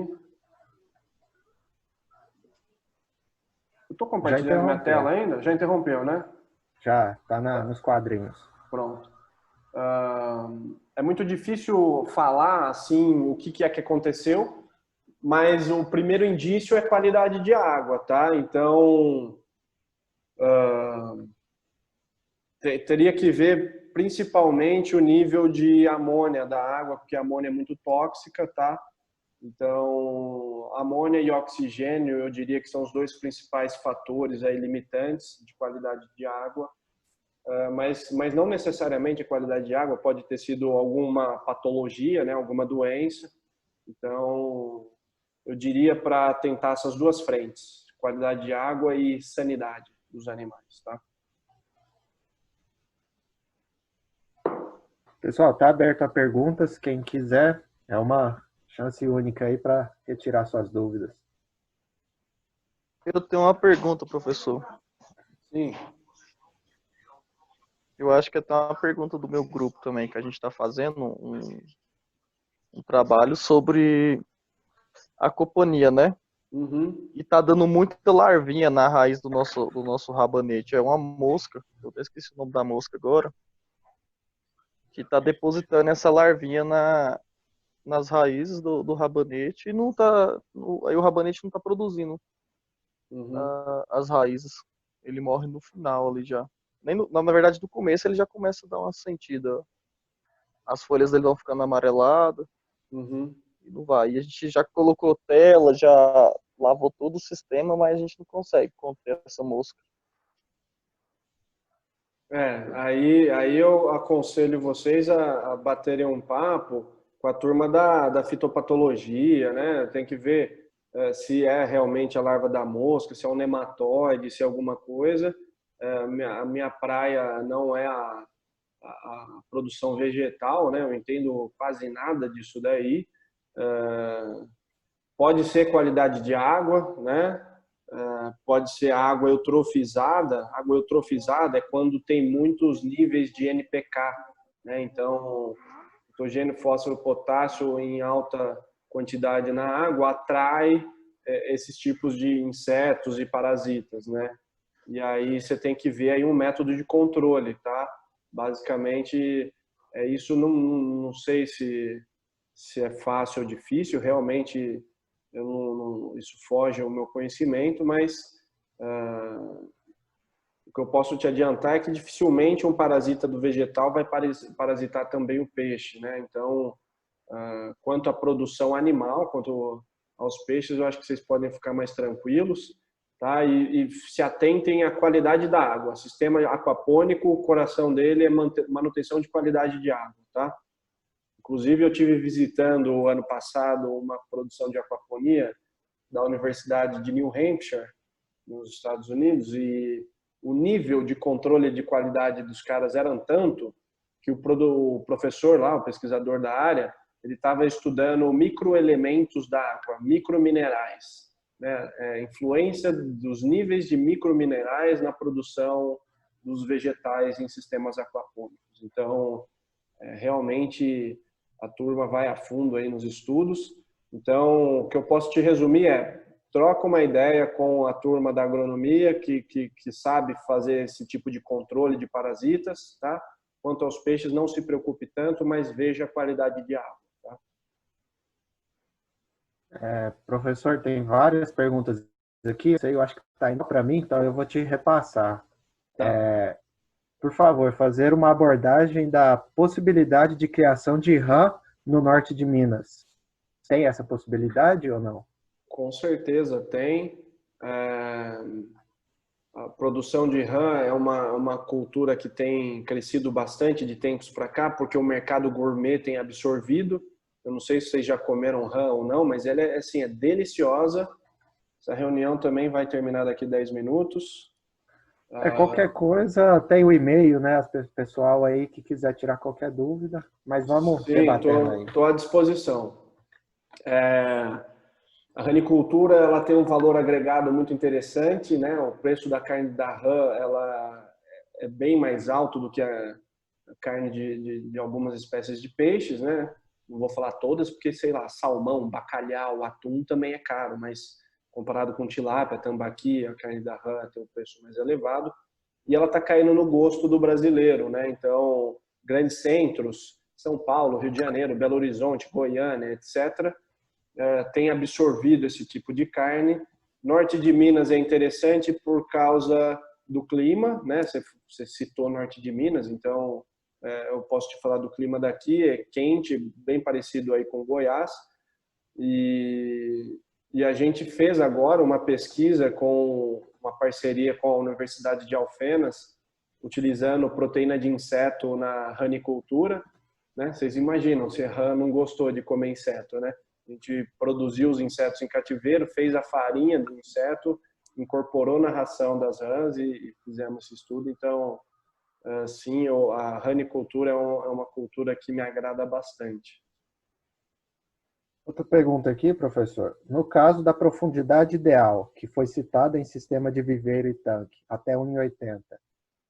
Eu estou compartilhando minha tela ainda? Já interrompeu, né? Já, está nos quadrinhos. Pronto. É muito difícil falar assim o que é que aconteceu, mas o primeiro indício é qualidade de água, tá? Então, teria que ver principalmente o nível de amônia da água, porque a amônia é muito tóxica, tá? Então, amônia e oxigênio, eu diria que são os dois principais fatores aí limitantes de qualidade de água, mas não necessariamente a qualidade de água, pode ter sido alguma patologia, né, alguma doença. Então, eu diria para tentar essas duas frentes, qualidade de água e sanidade dos animais, tá? Pessoal, está aberto a perguntas. Quem quiser, é uma chance única aí para retirar suas dúvidas. Eu tenho uma pergunta, professor. Sim. Eu acho que é uma pergunta do meu grupo também, que a gente está fazendo um trabalho sobre aquaponia, né? Uhum. E tá dando muita larvinha na raiz do nosso rabanete. É uma mosca, eu até esqueci o nome da mosca agora, que tá depositando essa larvinha nas raízes do rabanete e não tá. Aí o rabanete não tá produzindo Uhum. as raízes. Ele morre no final ali já. Nem na verdade, no começo ele já começa a dar uma sentida. As folhas dele vão ficando amareladas Uhum. e não vai. E a gente já colocou tela, já lavou todo o sistema, mas a gente não consegue conter essa mosca. Aí eu aconselho vocês a baterem um papo com a turma da fitopatologia, né? Tem que ver se é realmente a larva da mosca, se é um nematóide, se é alguma coisa. A minha praia não é a produção vegetal, né? Eu entendo quase nada disso daí. Pode ser qualidade de água, né? Pode ser água eutrofizada. Água eutrofizada é quando tem muitos níveis de NPK, né? Então, nitrogênio, fósforo, potássio em alta quantidade na água atrai esses tipos de insetos e parasitas, né? E aí você tem que ver aí um método de controle, tá? Basicamente, isso não sei se é fácil ou difícil, realmente isso foge ao meu conhecimento, mas o que eu posso te adiantar é que dificilmente um parasita do vegetal vai parasitar também o peixe, né? Então, quanto à produção animal, quanto aos peixes, eu acho que vocês podem ficar mais tranquilos, tá? E se atentem à qualidade da água. O sistema aquapônico, o coração dele é manutenção de qualidade de água, tá? Inclusive, eu tive visitando ano passado uma produção de aquaponia da Universidade de New Hampshire, nos Estados Unidos, e o nível de controle de qualidade dos caras era tanto que o professor lá, o pesquisador da área, ele estava estudando microelementos da água, microminerais, né? Influência dos níveis de microminerais na produção dos vegetais em sistemas aquapônicos. Então, realmente a turma vai a fundo aí nos estudos. Então, o que eu posso te resumir é: troca uma ideia com a turma da agronomia que sabe fazer esse tipo de controle de parasitas, tá? Quanto aos peixes, não se preocupe tanto, mas veja a qualidade de água, tá? Professor, tem várias perguntas aqui, eu acho que está indo para mim, então eu vou te repassar. Tá. Por favor, fazer uma abordagem da possibilidade de criação de rã no norte de Minas. Tem essa possibilidade ou não? Com certeza tem. A produção de rã é uma cultura que tem crescido bastante de tempos para cá, porque o mercado gourmet tem absorvido. Eu não sei se vocês já comeram rã ou não, mas ela assim, é deliciosa. Essa reunião também vai terminar daqui 10 minutos. Qualquer coisa, tem o e-mail, né? Pessoal aí que quiser tirar qualquer dúvida, mas vamos Sim, debatendo aí. estou à disposição. A ranicultura ela tem um valor agregado muito interessante, né? O preço da carne da rã ela é bem mais alto do que a carne de algumas espécies de peixes, né? Não vou falar todas, porque, sei lá, salmão, bacalhau, atum também é caro, mas comparado com tilápia, tambaqui, a carne da rã tem um preço mais elevado. E ela está caindo no gosto do brasileiro, né? Então, grandes centros, São Paulo, Rio de Janeiro, Belo Horizonte, Goiânia, etc., tem absorvido esse tipo de carne. Norte de Minas é interessante por causa do clima, né? Você citou norte de Minas, então eu posso te falar do clima daqui, é quente, bem parecido aí com Goiás, e a gente fez agora uma pesquisa com uma parceria com a Universidade de Alfenas, utilizando proteína de inseto na ranicultura, né? Vocês imaginam, se a rã não gostou de comer inseto, né? A gente produziu os insetos em cativeiro, fez a farinha do inseto, incorporou na ração das rãs e fizemos esse estudo. Então, sim, a ranicultura é uma cultura que me agrada bastante. Outra pergunta aqui, professor. No caso da profundidade ideal, que foi citada em sistema de viveiro e tanque, até 1,80,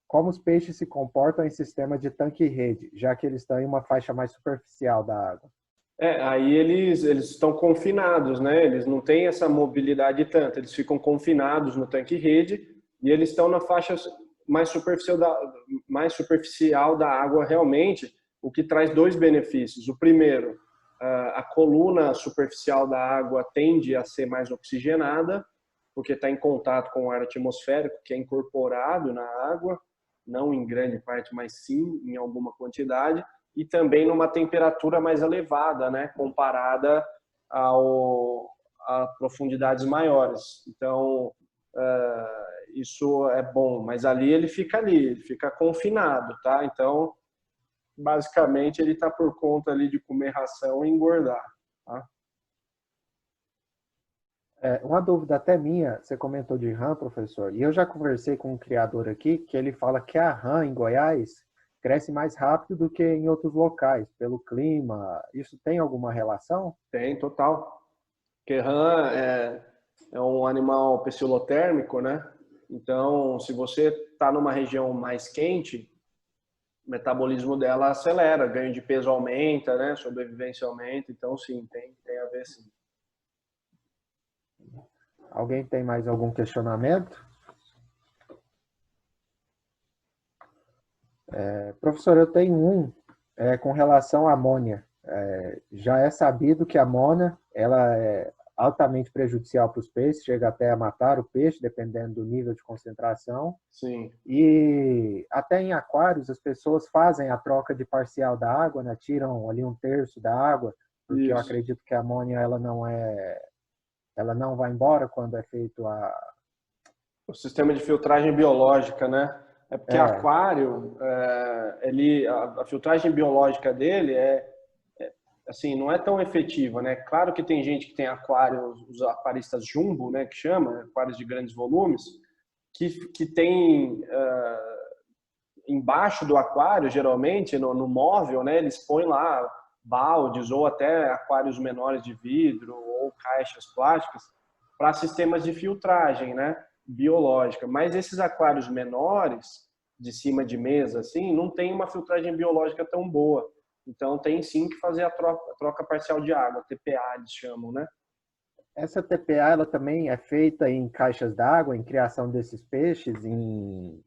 como os peixes se comportam em sistema de tanque e rede, já que eles estão em uma faixa mais superficial da água? Aí eles estão confinados, né? Eles não têm essa mobilidade tanto, eles ficam confinados no tanque-rede e eles estão na faixa mais superficial da água realmente, o que traz dois benefícios. O primeiro, a coluna superficial da água tende a ser mais oxigenada, porque está em contato com o ar atmosférico, que é incorporado na água, não em grande parte, mas sim em alguma quantidade, e também numa temperatura mais elevada, né, comparada a profundidades maiores. Então, isso é bom, mas ele fica confinado, tá? Então, basicamente, ele está por conta ali de comer ração e engordar, tá? Uma dúvida até minha, você comentou de rã, professor, e eu já conversei com um criador aqui que ele fala que a rã em Goiás cresce mais rápido do que em outros locais, pelo clima. Isso tem alguma relação? Tem, total. Porque rã é um animal psilotérmico, né? Então, se você está numa região mais quente, o metabolismo dela acelera, ganho de peso aumenta, né? Sobrevivência aumenta. Então, sim, tem a ver, sim. Alguém tem mais algum questionamento? Professor, eu tenho um com relação à amônia. Já é sabido que a amônia ela é altamente prejudicial para os peixes, chega até a matar o peixe, dependendo do nível de concentração. Sim. E até em aquários as pessoas fazem a troca de parcial da água, né? Tiram ali um terço da água, porque Isso. eu acredito que a amônia ela não vai embora quando é feito O sistema de filtragem biológica, né? É porque aquário, a filtragem biológica dele assim, não é tão efetiva, né? Claro que tem gente que tem aquários, os aquaristas jumbo, né, que chama, aquários de grandes volumes, que tem embaixo do aquário, geralmente, no móvel, né, eles põem lá baldes ou até aquários menores de vidro ou caixas plásticas para sistemas de filtragem, né, biológica. Mas esses aquários menores, de cima de mesa, assim, não tem uma filtragem biológica tão boa. Então, tem sim que fazer a troca parcial de água, TPA, eles chamam, né? Essa TPA ela também é feita em caixas d'água, em criação desses peixes, em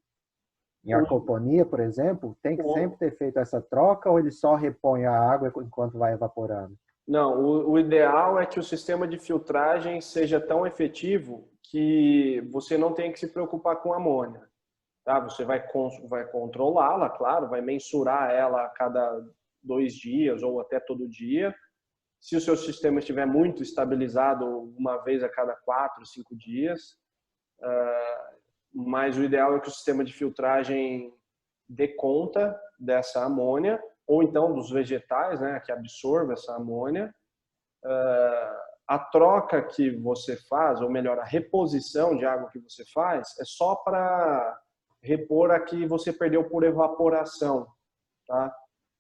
aquaponia, por exemplo? Tem que sempre ter feito essa troca ou ele só repõe a água enquanto vai evaporando? Não, o ideal é que o sistema de filtragem seja tão efetivo que você não tenha que se preocupar com amônia. Tá? Você vai controlá-la, claro, vai mensurar ela a cada 2 dias ou até todo dia. Se o seu sistema estiver muito estabilizado, uma vez a cada 4, 5 dias. Mas o ideal é que o sistema de filtragem dê conta dessa amônia, ou então dos vegetais, né, que absorve essa amônia. A troca que você faz, ou melhor, a reposição de água que você faz, é só para repor a que você perdeu por evaporação, tá?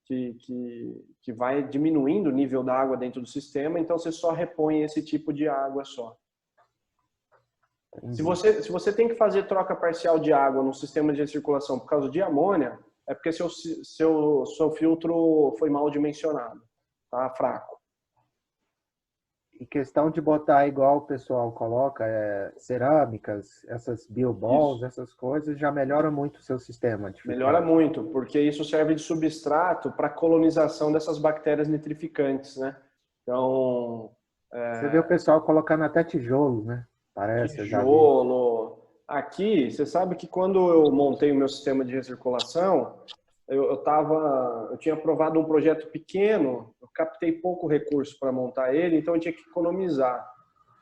Que vai diminuindo o nível da água dentro do sistema, então você só repõe esse tipo de água só. Se você tem que fazer troca parcial de água no sistema de recirculação por causa de amônia, é porque seu filtro foi mal dimensionado, tá? Fraco. E questão de botar igual o pessoal coloca, cerâmicas, essas bioballs, essas coisas, já melhora muito o seu sistema de filtragem. Melhora muito, porque isso serve de substrato para a colonização dessas bactérias nitrificantes, né? Então... Você vê o pessoal colocando até tijolo, né? Parece, tijolo. Aqui, você sabe que quando eu montei o meu sistema de recirculação, eu tinha aprovado um projeto pequeno, eu captei pouco recurso para montar ele, então eu tinha que economizar.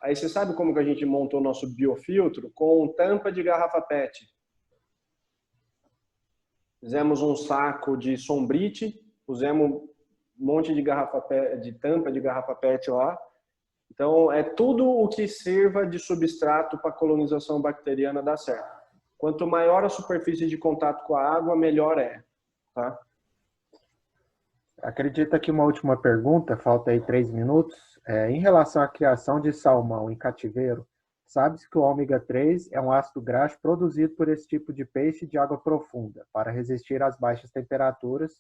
Aí você sabe como que a gente montou o nosso biofiltro? Com tampa de garrafa PET. Fizemos um saco de sombrite, pusemos um monte de tampa de garrafa PET lá. Então, é tudo o que sirva de substrato para a colonização bacteriana dar certo. Quanto maior a superfície de contato com a água, melhor é. Tá? Acredita que uma última pergunta, falta aí 3 minutos. Em relação à criação de salmão em cativeiro, sabe-se que o ômega 3 é um ácido graxo produzido por esse tipo de peixe de água profunda, para resistir às baixas temperaturas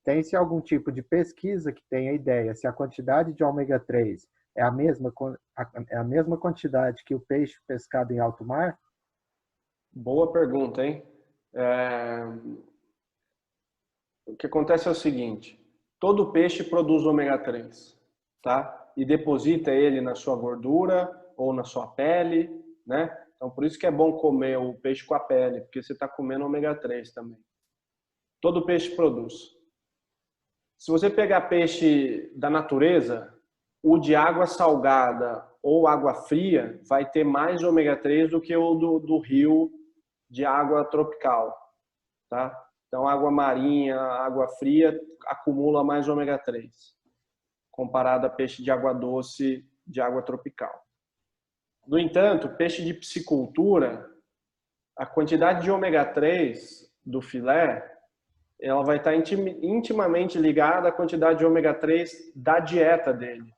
tem-se algum tipo de pesquisa que tenha ideia se a quantidade de ômega 3 é a mesma quantidade que o peixe pescado em alto mar? Boa pergunta, hein? O que acontece é o seguinte, todo peixe produz ômega 3, tá? E deposita ele na sua gordura ou na sua pele, né? Então, por isso que é bom comer o peixe com a pele, porque você está comendo ômega 3 também. Todo peixe produz. Se você pegar peixe da natureza, o de água salgada ou água fria vai ter mais ômega 3 do que o do rio de água tropical, tá? Então, água marinha, água fria acumula mais ômega 3, comparado a peixe de água doce, de água tropical. No entanto, peixe de piscicultura, a quantidade de ômega 3 do filé, ela vai estar intimamente ligada à quantidade de ômega 3 da dieta dele.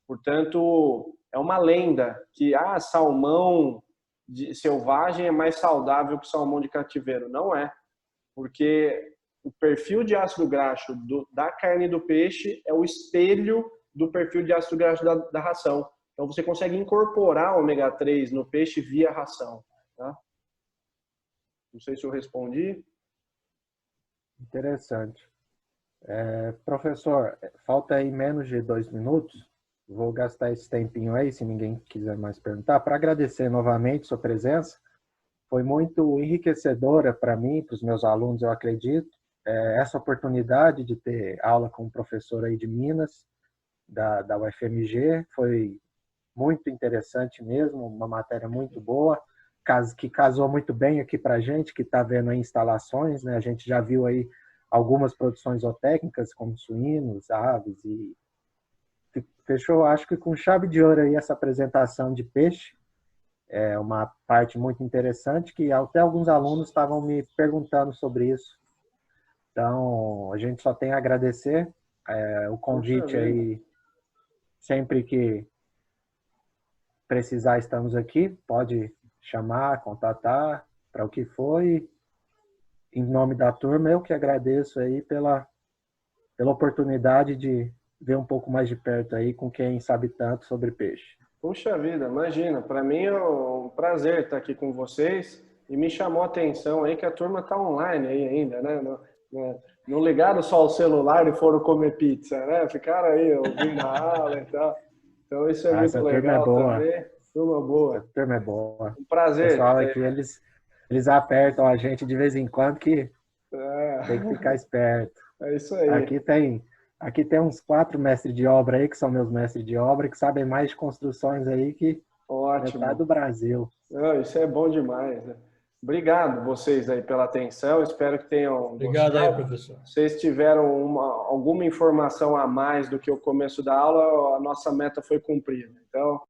Portanto, é uma lenda que salmão selvagem é mais saudável que salmão de cativeiro. Não é, porque o perfil de ácido graxo da carne do peixe é o espelho do perfil de ácido graxo da ração. Então, você consegue incorporar ômega 3 no peixe via ração. Tá? Não sei se eu respondi. Interessante. Professor, falta aí menos de 2 minutos. Vou gastar esse tempinho aí, se ninguém quiser mais perguntar, para agradecer novamente sua presença. Foi muito enriquecedora para mim, para os meus alunos, eu acredito. Essa oportunidade de ter aula com um professor aí de Minas, da UFMG, foi muito interessante mesmo, uma matéria muito boa, que casou muito bem aqui para a gente, que está vendo aí instalações, né? A gente já viu aí algumas produções zootécnicas, como suínos, aves, e fechou, acho que com chave de ouro aí essa apresentação de peixe. É uma parte muito interessante que até alguns alunos estavam me perguntando sobre isso. Então, a gente só tem a agradecer o convite aí. Sempre que precisar, estamos aqui. Pode chamar, contatar, para o que for. E, em nome da turma, eu que agradeço aí pela oportunidade de ver um pouco mais de perto aí com quem sabe tanto sobre peixe. Puxa vida, imagina, para mim é um prazer estar aqui com vocês e me chamou a atenção aí que a turma está online aí ainda, né? Não ligaram só o celular e foram comer pizza, né? Ficaram aí ouvindo a aula e tal. Então isso é muito legal também. Turma boa. Essa turma é boa. Um prazer. O pessoal aqui, eles apertam a gente de vez em quando que tem que ficar esperto. É isso aí. Aqui tem uns 4 mestres de obra aí, que são meus mestres de obra, que sabem mais de construções aí que metade do Brasil. Isso é bom demais, né? Obrigado vocês aí pela atenção, espero que tenham Obrigado gostado. aí, professor. Se vocês tiveram alguma informação a mais do que o começo da aula, a nossa meta foi cumprida. Então,